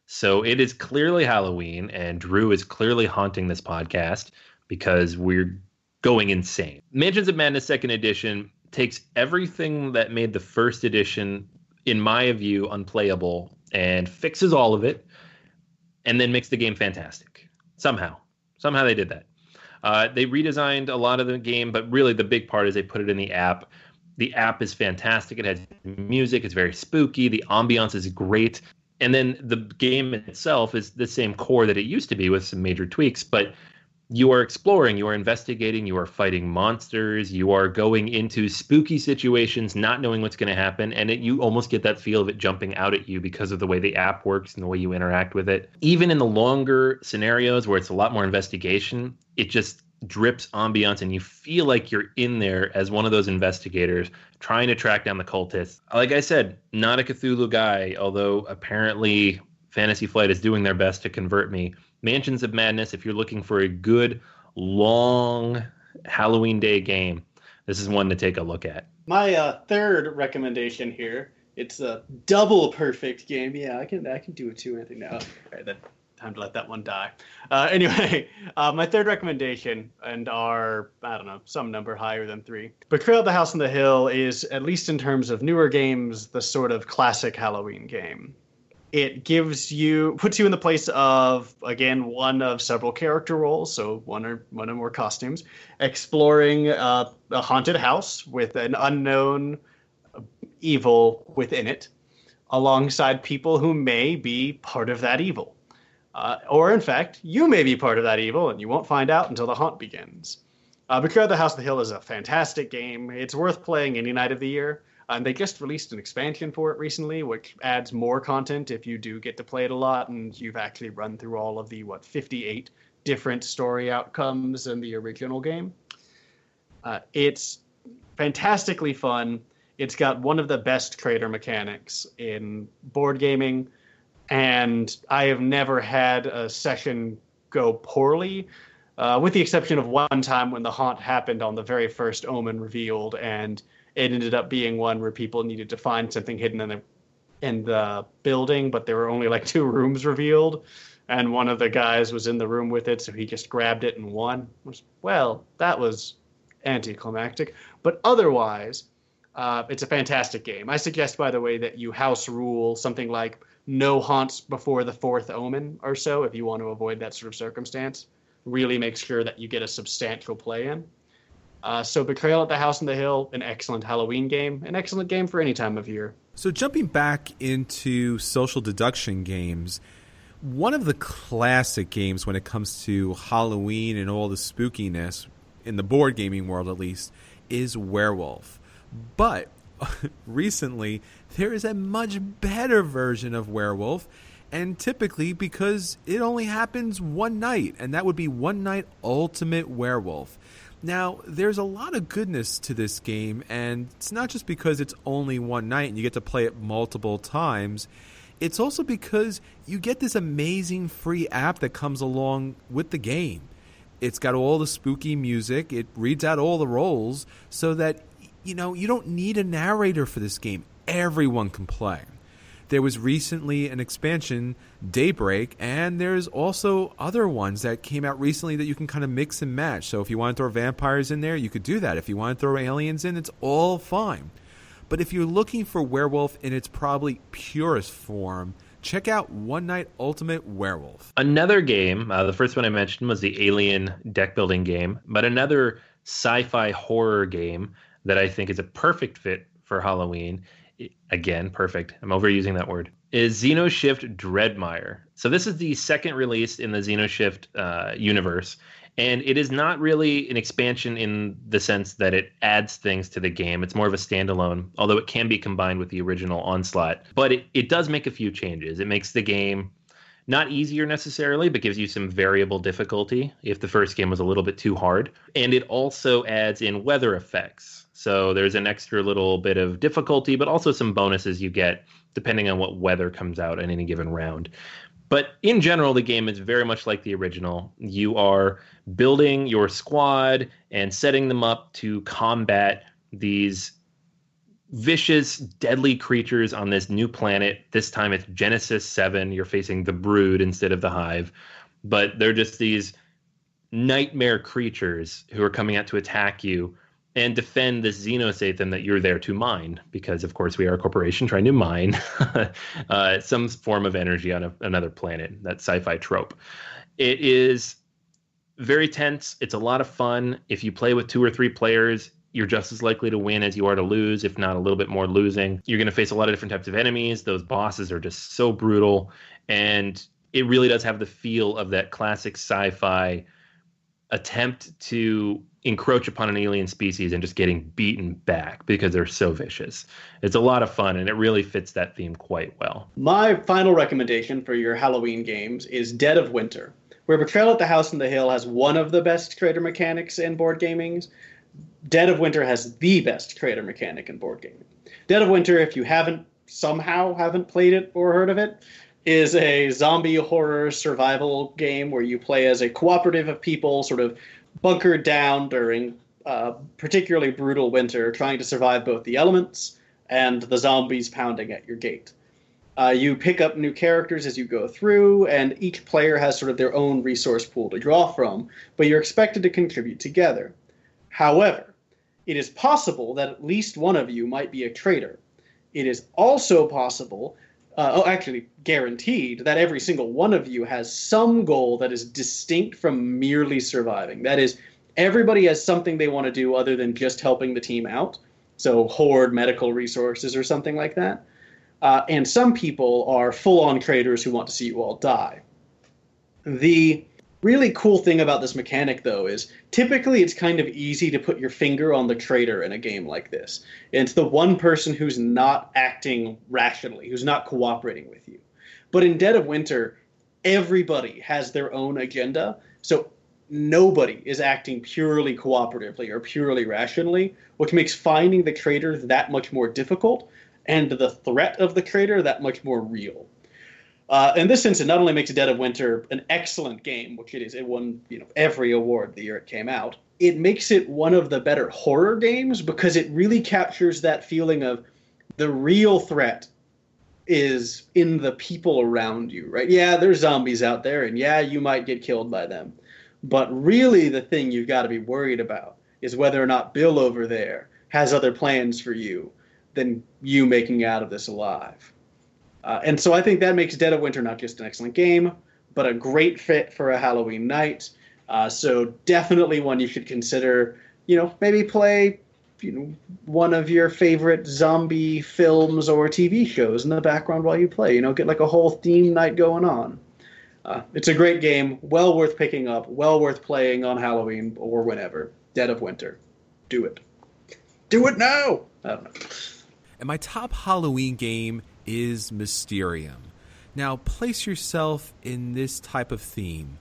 So it is clearly Halloween, and Drew is clearly haunting this podcast because we're going insane. Mansions of Madness 2nd Edition takes everything that made the first edition, in my view, unplayable and fixes all of it, and then makes the game fantastic. Somehow they did that. They redesigned a lot of the game, but really the big part is they put it in the app. The app is fantastic. It has music. It's very spooky. The ambiance is great. And then the game itself is the same core that it used to be with some major tweaks, but you are exploring, you are investigating, you are fighting monsters, you are going into spooky situations, not knowing what's going to happen, and you almost get that feel of it jumping out at you because of the way the app works and the way you interact with it. Even in the longer scenarios where it's a lot more investigation, it just drips ambiance, and you feel like you're in there as one of those investigators trying to track down the cultists. Like I said, not a Cthulhu guy, although apparently Fantasy Flight is doing their best to convert me. Mansions of Madness, if you're looking for a good, long Halloween day game, this is one to take a look at.
My third recommendation here, it's a double perfect game. Yeah, I can do it too, Anthony. Now, all right, then time to let that one die. Anyway, my third recommendation, and our, I don't know, some number higher than 3. Betrayal at the House on the Hill is, at least in terms of newer games, the sort of classic Halloween game. It puts you in the place of, again, one of several character roles, so one or more costumes, exploring a haunted house with an unknown evil within it, alongside people who may be part of that evil. Or, in fact, you may be part of that evil, and you won't find out until the haunt begins. Betrayal at the House on the Hill is a fantastic game. It's worth playing any night of the year. And they just released an expansion for it recently, which adds more content if you do get to play it a lot, and you've actually run through all of the, 58 different story outcomes in the original game. It's fantastically fun. It's got one of the best traitor mechanics in board gaming, and I have never had a session go poorly, with the exception of one time when the haunt happened on the very first Omen revealed, and it ended up being one where people needed to find something hidden in the building, but there were only like 2 rooms revealed, and one of the guys was in the room with it, so he just grabbed it and won. Well, that was anticlimactic, but otherwise, it's a fantastic game. I suggest, by the way, that you house rule something like no haunts before the 4th Omen or so, if you want to avoid that sort of circumstance. Really make sure that you get a substantial play in. So Betrayal at the House on the Hill, an excellent Halloween game, an excellent game for any time of year.
So jumping back into social deduction games, one of the classic games when it comes to Halloween and all the spookiness, in the board gaming world at least, is Werewolf. But recently, there is a much better version of Werewolf, and typically because it only happens one night, and that would be One Night Ultimate Werewolf. Now, there's a lot of goodness to this game, and it's not just because it's only one night and you get to play it multiple times. It's also because you get this amazing free app that comes along with the game. It's got all the spooky music. It reads out all the roles so that, you don't need a narrator for this game. Everyone can play. There was recently an expansion, Daybreak, and there's also other ones that came out recently that you can kind of mix and match. So if you want to throw vampires in there, you could do that. If you want to throw aliens in, it's all fine. But if you're looking for Werewolf in its probably purest form, check out One Night Ultimate Werewolf.
Another game, the first one I mentioned was the Alien deck building game, but another sci-fi horror game that I think is a perfect fit for Halloween, again, perfect, I'm overusing that word, is Xenoshift Dreadmire. So this is the second release in the Xenoshift universe, and it is not really an expansion in the sense that it adds things to the game. It's more of a standalone, although it can be combined with the original Onslaught. But it does make a few changes. It makes the game not easier necessarily, but gives you some variable difficulty if the first game was a little bit too hard. And it also adds in weather effects. So there's an extra little bit of difficulty, but also some bonuses you get depending on what weather comes out in any given round. But in general, the game is very much like the original. You are building your squad and setting them up to combat these vicious, deadly creatures on this new planet. This time it's Genesis 7. You're facing the Brood instead of the Hive. But they're just these nightmare creatures who are coming out to attack you and defend this Xenosatham that you're there to mine, because of course we are a corporation trying to mine some form of energy on another planet, that sci-fi trope. It is very tense. It's a lot of fun. If you play with 2 or 3 players, you're just as likely to win as you are to lose, if not a little bit more losing. You're going to face a lot of different types of enemies. Those bosses are just so brutal, and it really does have the feel of that classic sci-fi attempt to encroach upon an alien species and just getting beaten back because they're so vicious. It's a lot of fun, and it really fits that theme quite well.
My final recommendation for your Halloween games is Dead of Winter, where Betrayal at the House on the Hill has one of the best creator mechanics in board gamings. Dead of Winter has the best creator mechanic in board gaming. Dead of Winter, if you haven't played it or heard of it, is a zombie horror survival game where you play as a cooperative of people sort of bunkered down during particularly brutal winter, trying to survive both the elements and the zombies pounding at your gate. You pick up new characters as you go through, and each player has sort of their own resource pool to draw from, but you're expected to contribute together. However, it is possible that at least one of you might be a traitor. It is also possible, actually guaranteed, that every single one of you has some goal that is distinct from merely surviving. That is, everybody has something they want to do other than just helping the team out. So hoard medical resources or something like that. And some people are full-on traitors who want to see you all die. The really cool thing about this mechanic, though, is typically it's kind of easy to put your finger on the traitor in a game like this. It's the one person who's not acting rationally, who's not cooperating with you. But in Dead of Winter, everybody has their own agenda, so nobody is acting purely cooperatively or purely rationally, which makes finding the traitor that much more difficult, and the threat of the traitor that much more real. In this sense, it not only makes Dead of Winter an excellent game, which it is, it won every award the year it came out, it makes it one of the better horror games because it really captures that feeling of the real threat is in the people around you, right? Yeah, there's zombies out there, and yeah, you might get killed by them. But really the thing you've got to be worried about is whether or not Bill over there has other plans for you than you making out of this alive. And so I think that makes Dead of Winter not just an excellent game, but a great fit for a Halloween night. So definitely one you should consider, maybe play one of your favorite zombie films or TV shows in the background while you play. Get like a whole theme night going on. It's a great game, well worth picking up, well worth playing on Halloween or whenever. Dead of Winter. Do it. Do it now! I don't know.
And my top Halloween game is Mysterium. Now, place yourself in this type of theme.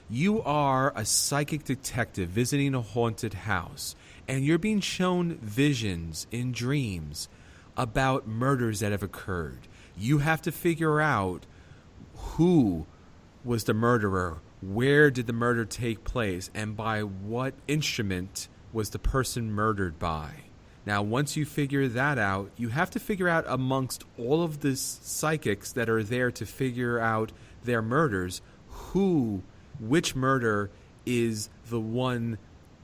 You are a psychic detective visiting a haunted house, and you're being shown visions in dreams about murders that have occurred. You have to figure out who was the murderer, where did the murder take place, and by what instrument was the person murdered by. Now, once you figure that out, you have to figure out amongst all of the psychics that are there to figure out their murders, which murder is the one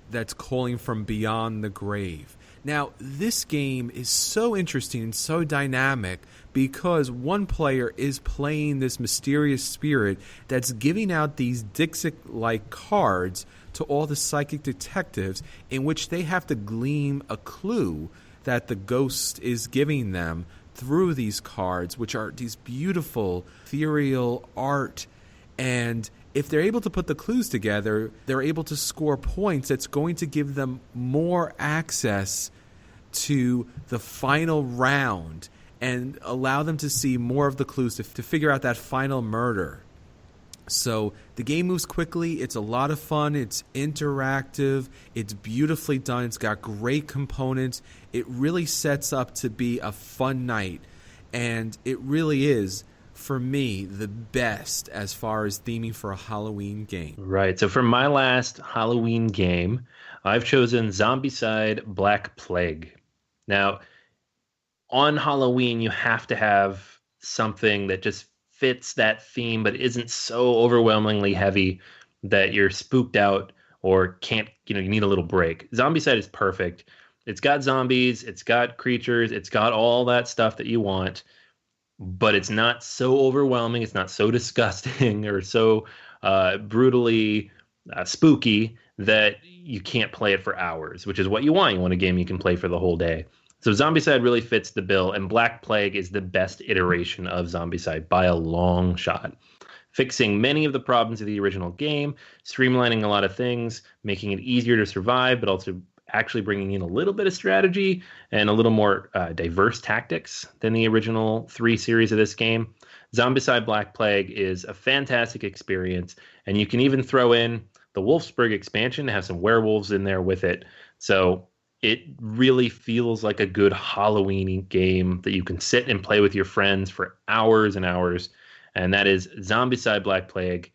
that's calling from beyond the grave. Now, this game is so interesting and so dynamic because one player is playing this mysterious spirit that's giving out these Dixit-like cards to all the psychic detectives in which they have to glean a clue that the ghost is giving them through these cards, which are these beautiful ethereal art. And if they're able to put the clues together, they're able to score points that's going to give them more access to the final round and allow them to see more of the clues to figure out that final murder. So the game moves quickly. It's a lot of fun. It's interactive. It's beautifully done. It's got great components. It really sets up to be a fun night. And it really is, for me, the best as far as theming for a Halloween game.
Right. So for my last Halloween game, I've chosen Zombicide Black Plague. Now, on Halloween, you have to have something that just fits that theme, but isn't so overwhelmingly heavy that you're spooked out or can't, you need a little break. Zombicide is perfect. It's got zombies, it's got creatures, it's got all that stuff that you want, but it's not so overwhelming. It's not so disgusting or so brutally spooky that you can't play it for hours, which is what you want. You want a game you can play for the whole day. So Zombicide really fits the bill, and Black Plague is the best iteration of Zombicide by a long shot, fixing many of the problems of the original game, streamlining a lot of things, making it easier to survive, but also actually bringing in a little bit of strategy and a little more diverse tactics than the original 3 series of this game. Zombicide Black Plague is a fantastic experience, and you can even throw in the Wolfsburg expansion to have some werewolves in there with it. So it really feels like a good Halloween game that you can sit and play with your friends for hours and hours. And that is Zombicide Black Plague,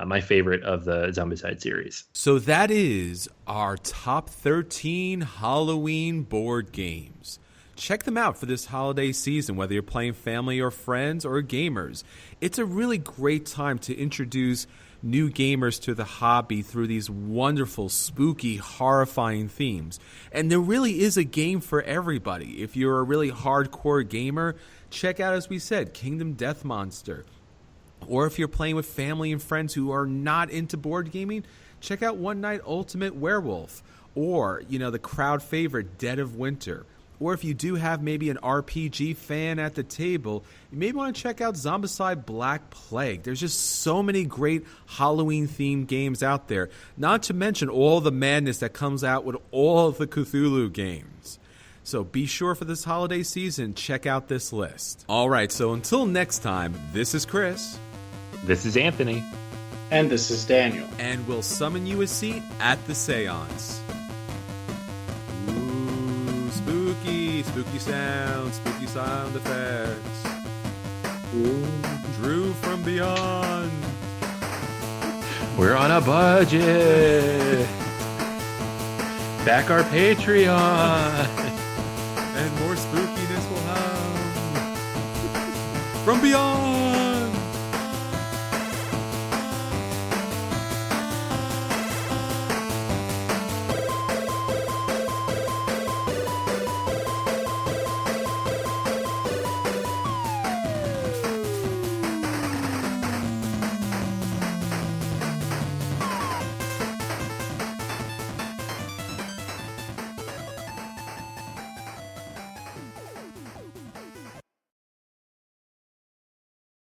my favorite of the Zombicide series.
So that is our top 13 Halloween board games. Check them out for this holiday season, whether you're playing family or friends or gamers. It's a really great time to introduce new gamers to the hobby through these wonderful, spooky, horrifying themes. And there really is a game for everybody. If you're a really hardcore gamer, check out, as we said, Kingdom Death Monster. Or if you're playing with family and friends who are not into board gaming, check out One Night Ultimate Werewolf. Or, the crowd favorite, Dead of Winter. Or if you do have maybe an RPG fan at the table, you may want to check out Zombicide Black Plague. There's just so many great Halloween-themed games out there, not to mention all the madness that comes out with all of the Cthulhu games. So be sure for this holiday season, check out this list. All right, so until next time, this is Chris.
This is Anthony.
And this is Daniel.
And we'll summon you a seat at the seance. Spooky sound effects.
Ooh.
Drew from beyond.
We're on a budget. Back our Patreon.
And more spookiness will come from beyond.